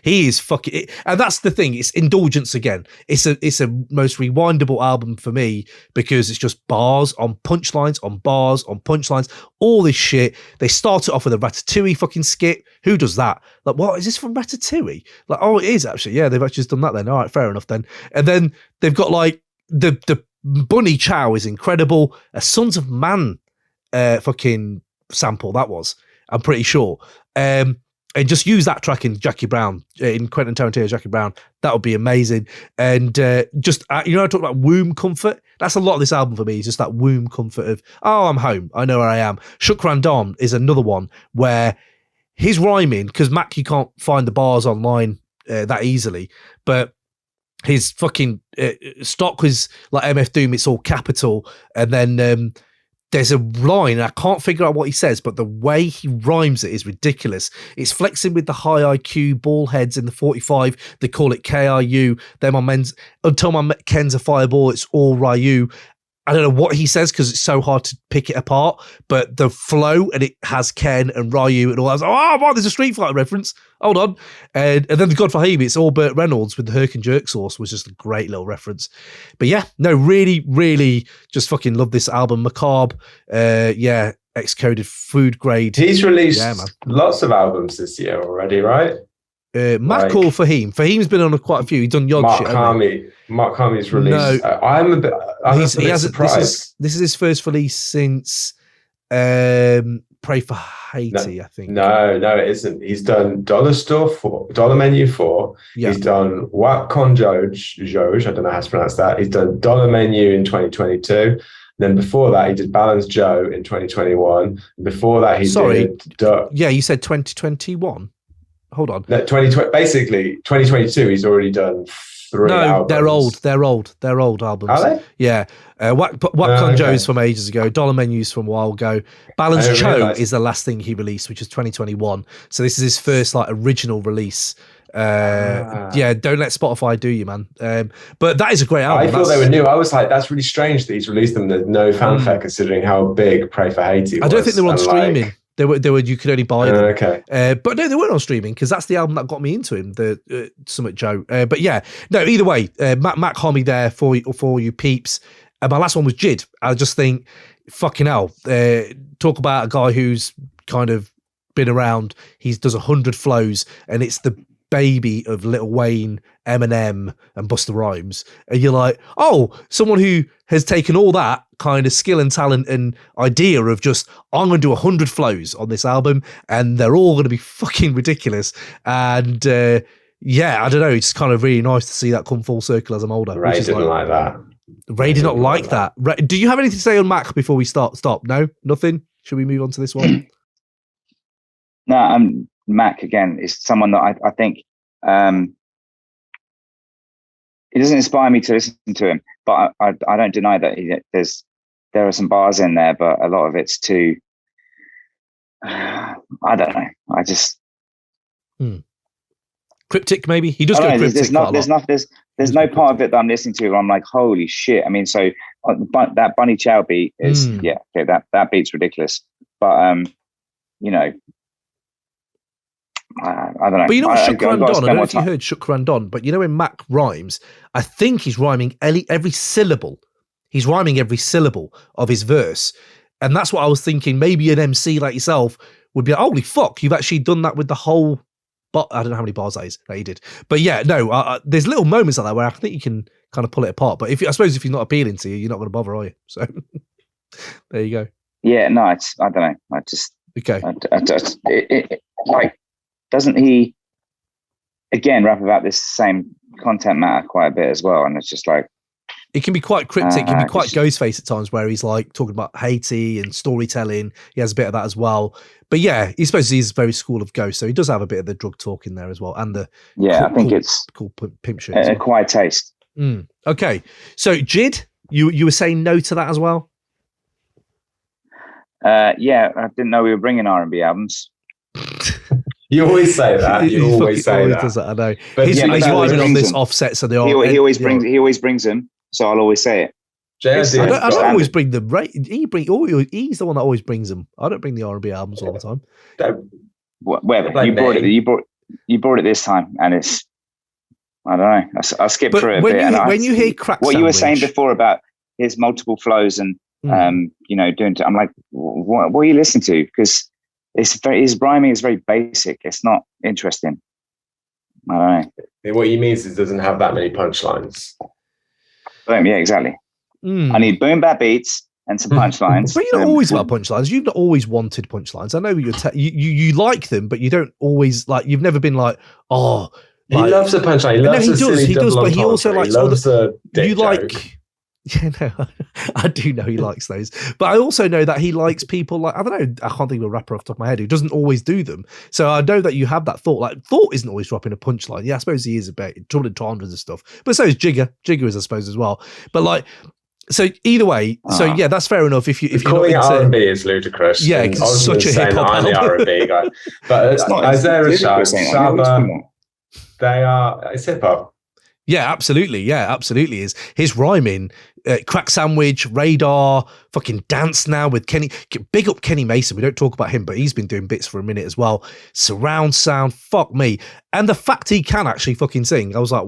He is fucking it, and that's the thing. It's indulgence again. It's a most rewindable album for me because it's just bars on punchlines on bars on punchlines. All this shit. They start it off with a Ratatouille fucking skit. Who does that? Like, what is this from Ratatouille? Like, oh, it is actually. Yeah, they've actually just done that then. All right, fair enough then. And then they've got like the Bunny Chow is incredible. A Sons of Man fucking sample that was. I'm pretty sure. And just use that track in Jackie Brown, in Quentin Tarantino's Jackie Brown. That would be amazing. And I talk about womb comfort. That's a lot of this album for me. It's just that womb comfort of, oh, I'm home. I know where I am. Shukran Don is another one where his rhyming, because Mach, you can't find the bars online that easily, but his fucking stock was like MF Doom, it's all capital. And then there's a line, I can't figure out what he says, but the way he rhymes it is ridiculous. It's flexing with the high IQ ball heads in the 45. They call it KRU. Then my men's, until my Ken's a fireball, it's all Ryu. I don't know what he says because it's so hard to pick it apart, but the flow, and it has Ken and Ryu and all that. I was like, oh, wow, there's a Street Fighter reference. Hold on. And then the God Fahim, it's all Burt Reynolds with the Herc and Jerk sauce, was just a great little reference. But yeah, no, really, really just fucking love this album. Macabre, Excoded, Food Grade. He's released lots of albums this year already, right? Mach or Fahim? Fahim's been on quite a few. He's done Yod Mach shit. Hommy. Mach Hommy's released. No, I'm a bit surprised. This is his first release since Pray for Haiti, I think. No, it isn't. He's done Dollar Menu 4. Yeah. He's done Wat Con Joj, I don't know how to pronounce that. He's done Dollar Menu in 2022. Then before that, he did Balance Joe in 2021. Before that, he did... Yeah, you said 2021. Hold on. No, 2022, he's already done 3 albums. They're old albums. Are they? Yeah. What Con Joe's from ages ago. Dollar Menu's from a while ago. Balance Cho is the last thing he released, which is 2021. So this is his first like original release. Yeah, don't let Spotify do you, man. But that is a great album. I thought they were new. I was like, that's really strange that he's released them. There's no fanfare considering how big Pray for Haiti was. I don't think they were on streaming. They were. You could only buy them. Okay. But no, they weren't on streaming because that's the album that got me into him. The Summit Joe. But yeah, no. Either way, Mach Hommy there for you peeps. And my last one was JID. I just think, fucking hell. Talk about a guy who's kind of been around. He does 100 flows, and it's the baby of Lil Wayne, Eminem, and Busta Rhymes. And you're like, oh, someone who has taken all that kind of skill and talent and idea of just, I'm going to do 100 flows on this album, and they're all going to be fucking ridiculous. And I don't know, it's kind of really nice to see that come full circle as I'm older. Ray didn't like that. Ray did not like that. Ray, do you have anything to say on Mach before we stop? No? Nothing? Should we move on to this one? No, Mach again is someone that I think it doesn't inspire me to listen to him, but I don't deny that there are some bars in there, but a lot of it's too I don't know. I just Cryptic, maybe he does go cryptic. There's no part of it that I'm listening to where I'm like, holy shit. I mean, so that Bunny Chow beat is that beat's ridiculous. But you know, I don't know. But you know what Shukran Don? I don't know if you heard Shukran Don, but you know when Mac rhymes, I think he's rhyming every syllable. He's rhyming every syllable of his verse. And that's what I was thinking. Maybe an MC like yourself would be like, holy fuck, you've actually done that with the whole... But I don't know how many bars that is that he did. But yeah, no, there's little moments like that where I think you can kind of pull it apart. But I suppose if he's not appealing to you, you're not going to bother, are you? So there you go. Yeah, no, I don't know. I just... Okay. Like, doesn't he, again, rap about this same content matter quite a bit as well? And it's just like... It can be quite cryptic. It can be quite Ghostface at times where he's like talking about Haiti and storytelling. He has a bit of that as well. But yeah, he supposes he's very school of Ghost. So he does have a bit of the drug talk in there as well. And the I think it's cool pimp shit. A quiet taste. Okay. So JID, you were saying no to that as well? Yeah, I didn't know we were bringing R&B albums. You always say that. You always say that. Does that. I know. But he's rhyming on this offset, so they are. He always brings them. So I'll always say it. I don't always bring them. Right? He's the one that always brings them. I don't bring the R&B albums all the time. Whatever. You brought it this time, and it's... I don't know. I'll skip through it. When you hear Crack what Sandwich, you were saying before about his multiple flows and you know, I'm like, what are you listening to? Because his rhyming is very basic. It's not interesting. I don't know. What he means is it doesn't have that many punchlines. Boom, yeah, exactly. I need boom bap beats and some punchlines. But you're not always about punchlines. You've not always wanted punchlines. I know you like them, but you don't always like. You've never been like, oh. He loves a punchline. He loves he does, but he also likes all the you like. Joke. Yeah, no, I do know he likes those, but I also know that he likes people like, I don't know, I can't think of a rapper off the top of my head who doesn't always do them. So I know that you have that thought. Like, Thought isn't always dropping a punchline. Yeah, I suppose he is a bit trouble in Tandras and stuff, but so is Jigger. Jigger is, I suppose, as well. But like, so either way, so yeah, that's fair enough. If you're calling it R&B is ludicrous. Yeah, it's such a hip hop album. I'm the R&B guy, but Isaiah Rashad, it's hip hop. Yeah, absolutely. Yeah, absolutely is. His rhyming, Crack Sandwich, Radar, fucking Dance Now with Kenny. Big up Kenny Mason. We don't talk about him, but he's been doing bits for a minute as well. Surround sound, fuck me. And the fact he can actually fucking sing, I was like,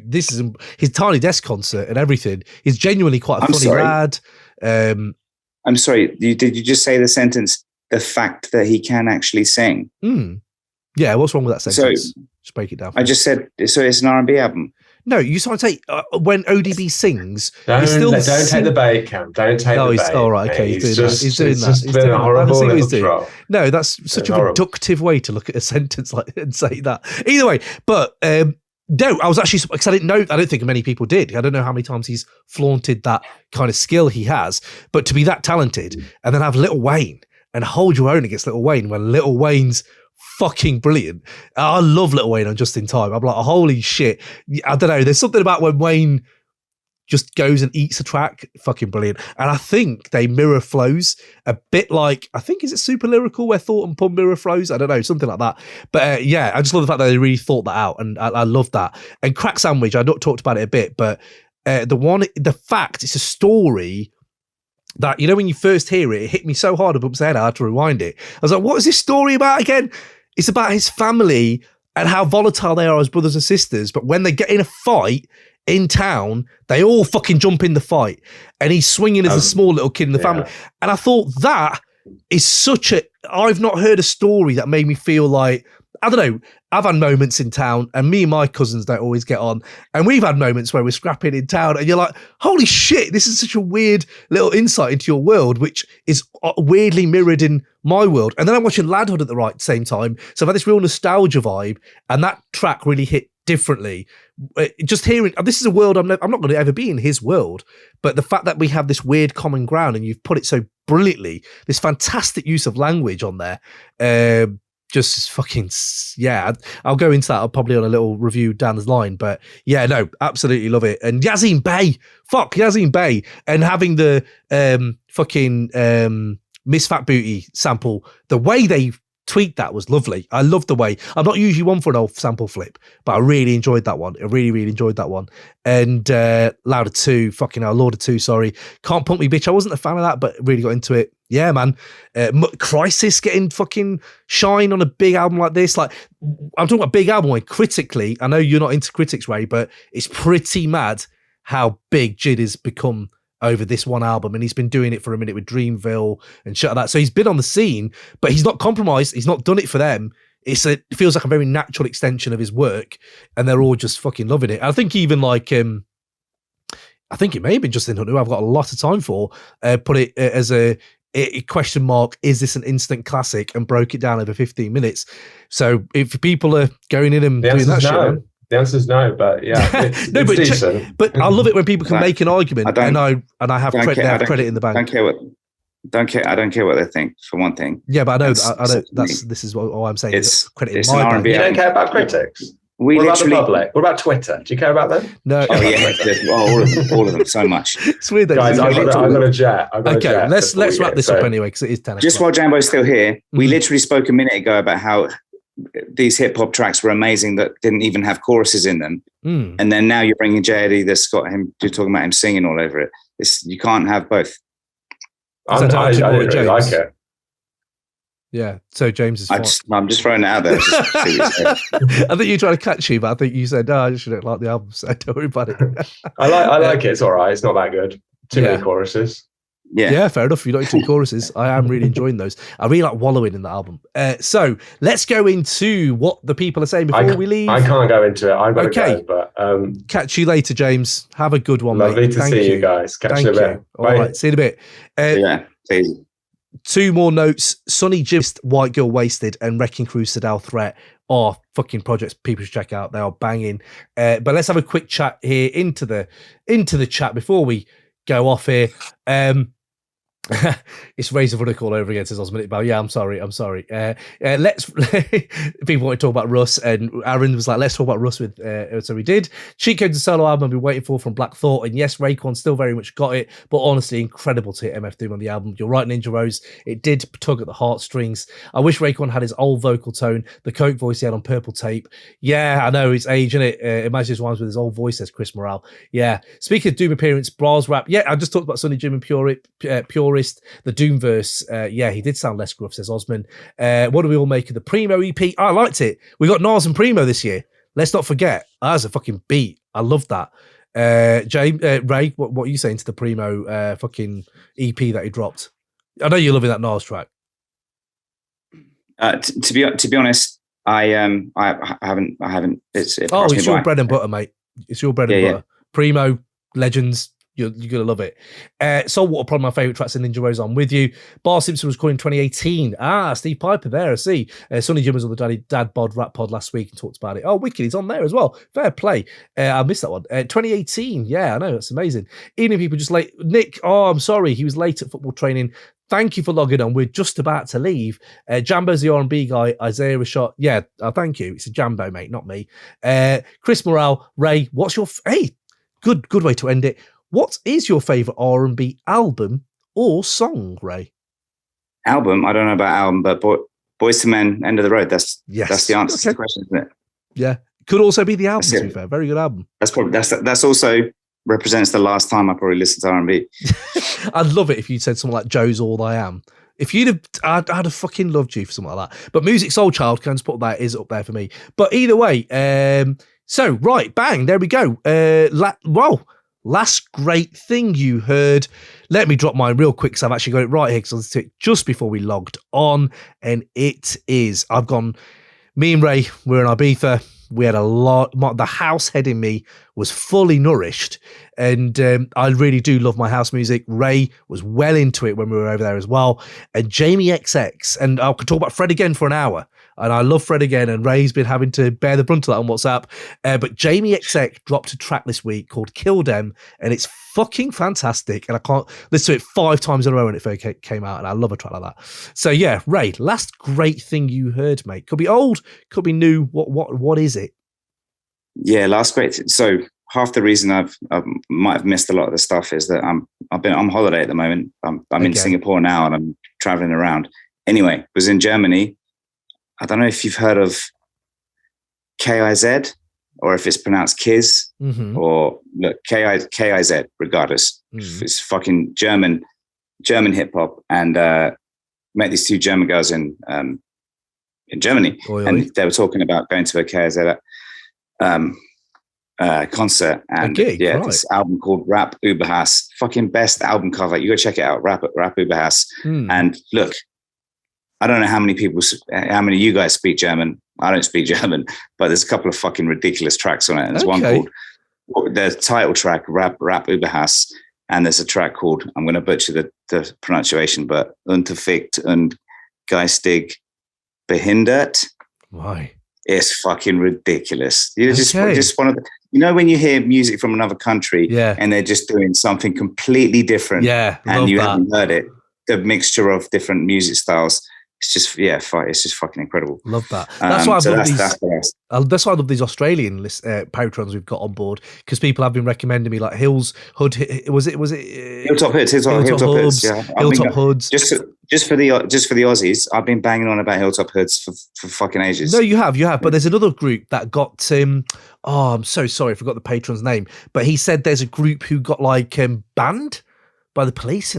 this is his Tiny Desk concert and everything. He's genuinely quite a funny lad. I'm sorry, did you just say the sentence, the fact that he can actually sing? Yeah, what's wrong with that sentence? So, just break it down. I just said, so it's an R&B album. No, you start to say when ODB sings, don't take the bait, Cam. Don't take the bait. All right, okay, he's doing that. He's doing that. He's been a horrible little troll. No, that's such a reductive way to look at a sentence like and say that. Either way, but no, I was actually, because I don't think many people did. I don't know how many times he's flaunted that kind of skill he has, but to be that talented and then have Lil Wayne and hold your own against Lil Wayne when Lil Wayne's fucking brilliant. I love Lil Wayne on Just in Time. I'm like, holy shit. I don't know. There's something about when Wayne just goes and eats a track, fucking brilliant. And I think they mirror flows a bit like, I think, is it Super Lyrical where Thought and Pun mirror flows? I don't know, something like that. But yeah, I just love the fact that they really thought that out. And I love that. And Crack Sandwich, I talked about it a bit, but the fact it's a story that, you know, when you first hear it, it hit me so hard above my head, I had to rewind it. I was like, what is this story about again? It's about his family and how volatile they are as brothers and sisters. But when they get in a fight in town, they all fucking jump in the fight. And he's swinging as a small little kid in the family. And I thought that is I've not heard a story that made me feel like, I don't know, I've had moments in town and me and my cousins don't always get on. And we've had moments where we're scrapping in town and you're like, holy shit, this is such a weird little insight into your world, which is weirdly mirrored in my world. And then I'm watching Ladhood at the same time. So I've had this real nostalgia vibe and that track really hit differently. Just hearing, this is a world I'm not going to ever be in his world, but the fact that we have this weird common ground and you've put it so brilliantly, this fantastic use of language on there, just fucking, yeah, I'll go into that probably on a little review down the line, but yeah, no, absolutely love it. And Yazim Bey, and having the fucking Miss Fat Booty sample, the way they tweaked that was lovely. I love the way, I'm not usually one for an old sample flip, but I really enjoyed that one. I really, really enjoyed that one. And Louder 2, fucking hell, Lord of 2, sorry. Can't Pump Me Bitch, I wasn't a fan of that, but really got into it. Yeah, man. Crisis getting fucking shine on a big album like this. Like, I'm talking about big album where critically, I know you're not into critics, Ray, but it's pretty mad how big JID has become over this one album, and he's been doing it for a minute with Dreamville and shit like that. So he's been on the scene, but he's not compromised. He's not done it for them. It feels like a very natural extension of his work, and they're all just fucking loving it. I think even like, I think it may have been Justin Hunt, who I've got a lot of time for, put it as a question mark, is this an instant classic, and broke it down over 15 minutes. So if people are going in and doing that shit, man, the answer is no, but yeah, it's decent. But I love it when people can make an argument, and I have credit in the bank. I don't care what they think, for one thing. Yeah, but I know this is what I'm saying. It's credit it's in my an bank. R&B. You don't care about critics? We What about literally. the public? What about Twitter? Do you care about them? No. Oh yeah, all of them, so much. It's weird though. Guys, I've got a jet. Okay, let's wrap this up anyway, because it is 10 o'clock. Just while Jambo's still here, we literally spoke a minute ago about how these hip hop tracks were amazing that didn't even have choruses in them, and then now you're bringing JID that's got him. You're talking about him singing all over it. You can't have both. I didn't really like it. Yeah, so James is. I'm just throwing it out there. I think you're trying to catch you, but I think you said, "No, I just don't like the album, so don't worry about it." I like it. It's all right. It's not that good. Too many choruses. Yeah, fair enough. You like two choruses. I am really enjoying those. I really like wallowing in the album. So let's go into what the people are saying before we leave. I can't go into it. I've got to go, but catch you later, James. Have a good one, lovely mate. to see you guys. Catch you in a bit. All right, see you in a bit. Yeah, see you. Two more notes. Sonny Gist, White Girl Wasted, and Wrecking Crew Sadal Threat are fucking projects people should check out. They are banging. But let's have a quick chat here into the chat before we go off here. It's Razor Ruddock all over again, says Osmond. Yeah, I'm sorry. Let's people want to talk about Russ, and Aaron was like, let's talk about Russ with so we did. Cheat Code's a solo album I've been waiting for from Black Thought, and yes, Raekwon still very much got it, but honestly incredible to hit MF Doom on the album. You're right, Ninja Rose, it did tug at the heartstrings. I wish Raekwon had his old vocal tone, the coke voice he had on Purple Tape. Yeah, I know, it's age, innit? Imagine his rhymes with his old voice, says Chris Morale. Yeah, speaking of Doom appearance, Bras rap, yeah, I just talked about Sonny Jim and Purist, the Doom verse, yeah, he did sound less gruff, says Osman. What do we all make of the Primo EP? I liked it. We got Nas and Primo this year. Let's not forget. That was a fucking beat. I love that. Ray, what are you saying to the Primo fucking EP that he dropped? I know you're loving that Nas track. To be honest, I haven't. It's your bread and butter, mate. It's your bread and butter. Primo, Legends. You're going to love it. Saltwater, probably my favourite tracks in Ninja Rose. I'm with you. Bar Simpson was recording in 2018. Steve Piper there, I see. Sonny Jim was on the Dad Bod Rap Pod last week and talked about it. Oh, wicked, he's on there as well. Fair play. I missed that one. 2018, yeah, I know, that's amazing. Even people just late. Nick, I'm sorry, he was late at football training. Thank you for logging on. We're just about to leave. Jambo's the R&B guy. Isaiah Rashad. Yeah, thank you. It's a Jambo, mate, not me. Chris Morale, Ray, what's your... Hey, good way to end it. What is your favourite R&B album or song, Ray? Album? I don't know about album, but Boyz II Men, End of the Road. That's the answer to the question, isn't it? Yeah. Could also be the album, to be fair. Very good album. That's also represents the last time I probably listened to R&B. I'd love it if you'd said something like Joe's All I Am. If you'd have, I'd have fucking loved you for something like that. But Music Soul Child, can I just put that, is up there for me. But either way, so, right, bang, there we go. Last great thing you heard. Let me drop mine real quick, because I've actually got it right here, because I listened to it just before we logged on, and it is, me and Ray, we're in Ibiza. We had a lot, the house head in me was fully nourished, and I really do love my house music. Ray was well into it when we were over there as well, and Jamie XX, and I could talk about Fred again for an hour, and I love Fred again, and Ray's been having to bear the brunt of that on WhatsApp, but Jamie XX dropped a track this week called Kill Them, and it's fucking fantastic, and I can't listen to it 5 times in a row when it first came out, and I love a track like that. So yeah, Ray, last great thing you heard, mate. Could be old, could be new. What is it? Yeah, last great. So half the reason I might have missed a lot of the stuff is that I'm on holiday at the moment. I'm in Singapore now, and I'm traveling around. Anyway, was in Germany I don't know if you've heard of KIZ or if it's pronounced Kiz or look, KIZ, regardless. It's fucking German hip hop. And met these two German girls in Germany. And they were talking about going to a KIZ concert. And this album called Rap Überhass, fucking best album cover. You go check it out, Rap Überhass. And look, I don't know how many of you guys speak German. I don't speak German, but there's a couple of fucking ridiculous tracks on it. And there's one called the title track, Rap Überhass. And there's a track called, I'm going to butcher the pronunciation, but Unterficht und geistig behindert. Why? It's fucking ridiculous. You're just one of the, when you hear music from another country and they're just doing something completely different and you haven't heard it, the mixture of different music styles. It's just, it's just fucking incredible. Love that. That's why I love that's why I love these Australian patrons we've got on board, because people have been recommending me like Hills Hood. Was it Hilltop Hoods? Hilltop Hoods. Yeah, Hilltop Hoods. Just for the Aussies, I've been banging on about Hilltop Hoods for fucking ages. No, you have. But there's another group that got. I'm so sorry, I forgot the patron's name. But he said there's a group who got like banned by the police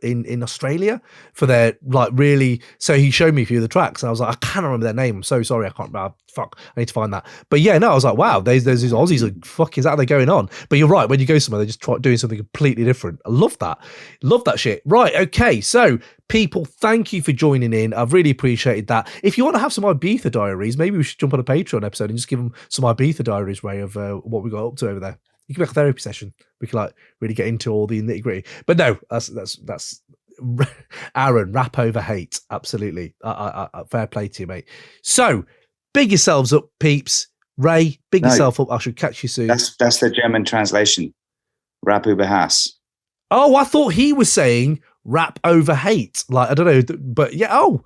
in Australia for their like really, so he showed me a few of the tracks and I was like, I can't remember their name, I'm so sorry, I can't remember. Fuck, I need to find that. But I was like, wow, there's these Aussies, like, fuck is that they're going on? But you're right, when you go somewhere they just try doing something completely different. I love that shit. Right, okay, so people, thank you for joining in. I've really appreciated that. If you want to have some Ibiza diaries, maybe we should jump on a Patreon episode and just give them some Ibiza diaries, Ray, of what we got up to over there. You can make a therapy session. We can like really get into all the nitty gritty. But no, that's Aaron, rap over hate. Absolutely. Fair play to you, mate. So big yourselves up, peeps. Ray, big yourself up. I should catch you soon. That's the German translation. Rap über Hass. Oh, I thought he was saying rap over hate. Like, I don't know, but yeah. Oh,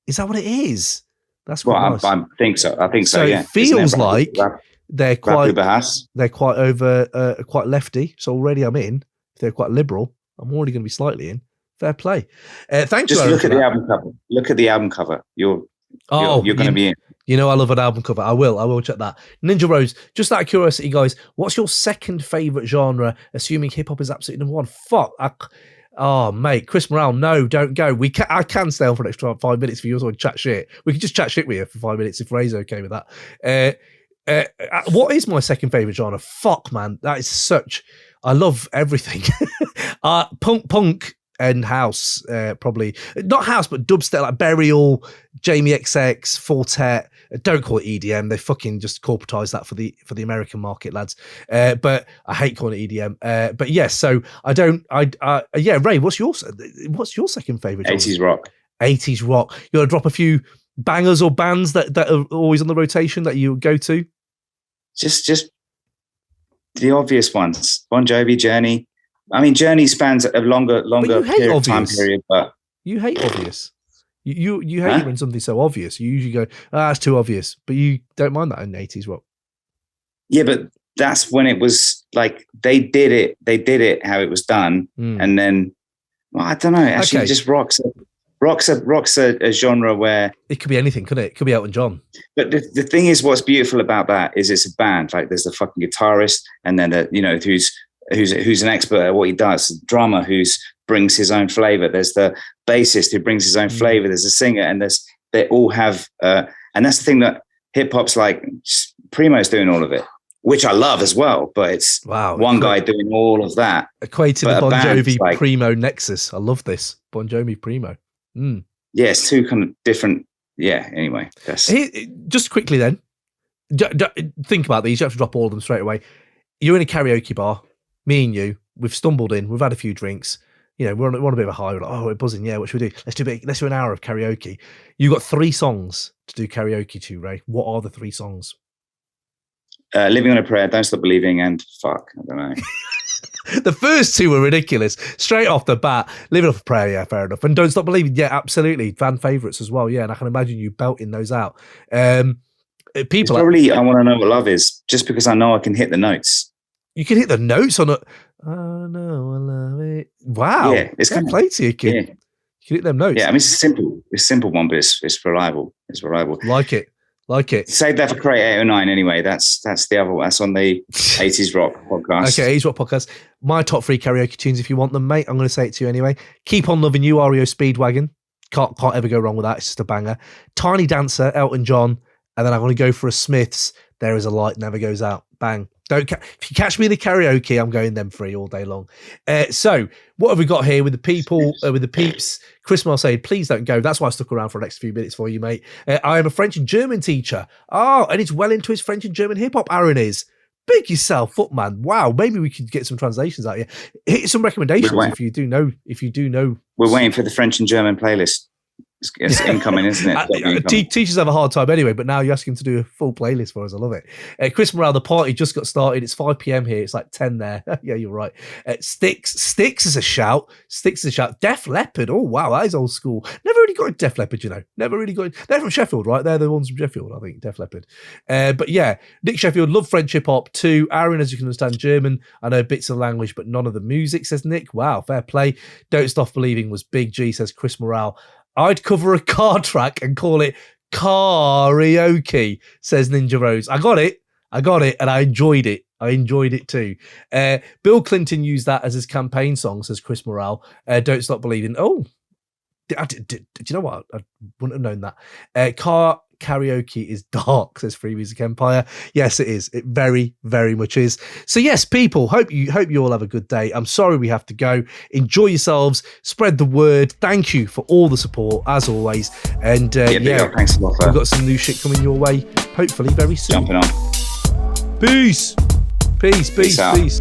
is that what it is? That's what I think so. I think so. Yeah. It feels like they're quite over, quite lefty. So already I'm in. If they're quite liberal, I'm already going to be slightly in. Fair play. Thanks. Just look at the album cover. Look at the album cover. You're going to be in. I love an album cover. I will check that. Ninja Rose, just out of curiosity, guys, what's your second favorite genre? Assuming hip hop is absolutely number one. Fuck. Mate, Chris Morale, no, don't go. I can stay on for an extra 5 minutes if you also chat shit. We can just chat shit with you for 5 minutes if Ray's okay with that. What is my second favorite genre? Fuck, man, that is such. I love everything. Punk and house, probably not house, but dubstep, like Burial, Jamie XX, Fortet. Don't call it EDM. They fucking just corporatize that for the American market, lads. But I hate calling it EDM. But yes, so I don't. Ray, what's your second favorite? 80s rock. 80s rock. You want to drop a few bangers or bands that are always on the rotation that you go to? Just the obvious ones. Bon Jovi, Journey. I mean, Journey spans a longer time period, but you hate obvious. You hate when something's so obvious. You usually go, it's too obvious, but you don't mind that in 80s rock. Yeah, but that's when it was like they did it how it was done, and then I don't know. Actually, just rock's a genre where it could be anything, couldn't it? It could be Elton John. But the thing is, what's beautiful about that is it's a band. Like there's the fucking guitarist, and then who's an expert at what he does, the drummer who brings his own flavor. There's the bassist who brings his own flavor. There's a singer, and they all have, and that's the thing that hip hop's like. Primo's doing all of it, which I love as well. But it's one guy doing all of that. Equating the Bon Jovi Primo nexus. I love this Bon Jovi Primo. Yeah, it's two kind of different. Yeah. Anyway, just quickly then, think about these. You have to drop all of them straight away. You're in a karaoke bar. Me and you, we've stumbled in. We've had a few drinks. We're on a bit of a high. We're like, we're buzzing. Yeah, what should we do? Let's do an hour of karaoke. You got 3 songs to do karaoke to, Ray. What are the 3 songs? Living on a Prayer, Don't Stop Believing, and fuck, I don't know. The first 2 were ridiculous. Straight off the bat, Living Off a Prayer, yeah, fair enough. And Don't Stop Believing, yeah, absolutely. Fan favourites as well, yeah. And I can imagine you belting those out. People probably I Want to Know What Love Is, just because I know I can hit the notes. You can hit the notes on it. Oh no, I love it. Wow. Yeah, it's kind of play to you, kid. You can hit them notes. Yeah, I mean, it's a simple one, but it's reliable. It's reliable. Like it. Save that for Crate 809 anyway. That's the other one. That's on the 80s Rock podcast. Okay, 80s Rock podcast. My top 3 karaoke tunes, if you want them, mate. I'm going to say it to you anyway. Keep On Loving You, REO Speedwagon. Can't ever go wrong with that. It's just a banger. Tiny Dancer, Elton John. And then I'm going to go for a Smiths. There Is a Light Never Goes Out. Bang. If you catch me in the karaoke, I'm going them 3 all day long. So what have we got here with the people, with the peeps? Chris Marseille, please don't go. That's why I stuck around for the next few minutes for you, mate. I am a French and German teacher. Oh, and it's well into his French and German hip hop. Aaron is. Big yourself up, man. Wow, maybe we could get some translations out here. Hit some recommendations if you do know. We're waiting for the French and German playlist. It's incoming, isn't it? Teachers have a hard time anyway, but now you ask him to do a full playlist for us. I love it. Chris Morale, the party just got started. It's 5 p.m. here. It's like 10 there. Yeah, you're right. Sticks is a shout. Def Leppard. Oh, wow, that is old school. Never really got a Def Leppard, you know. Never really got. They're from Sheffield, right? They're the ones from Sheffield, I think, Def Leppard. But yeah, Nick Sheffield, love French hip hop too. Aaron, as you can understand, German. I know bits of language, but none of the music, says Nick. Wow, fair play. Don't Stop Believing was Big G, says Chris Morale. I'd cover a car track and call it karaoke, says Ninja Rose. I got it, and I enjoyed it too. Bill Clinton used that as his campaign song, says Chris Morale. Don't Stop Believing. Oh, do you know what? I wouldn't have known that. Car karaoke is dark, says Free Music Empire. Yes, it is. It very, very much is. So yes, people, hope you all have a good day. I'm sorry we have to go. Enjoy yourselves. Spread the word. Thank you for all the support, as always. And thanks a lot. We've got some new shit coming your way, hopefully very soon. Jumping on. Peace. Peace.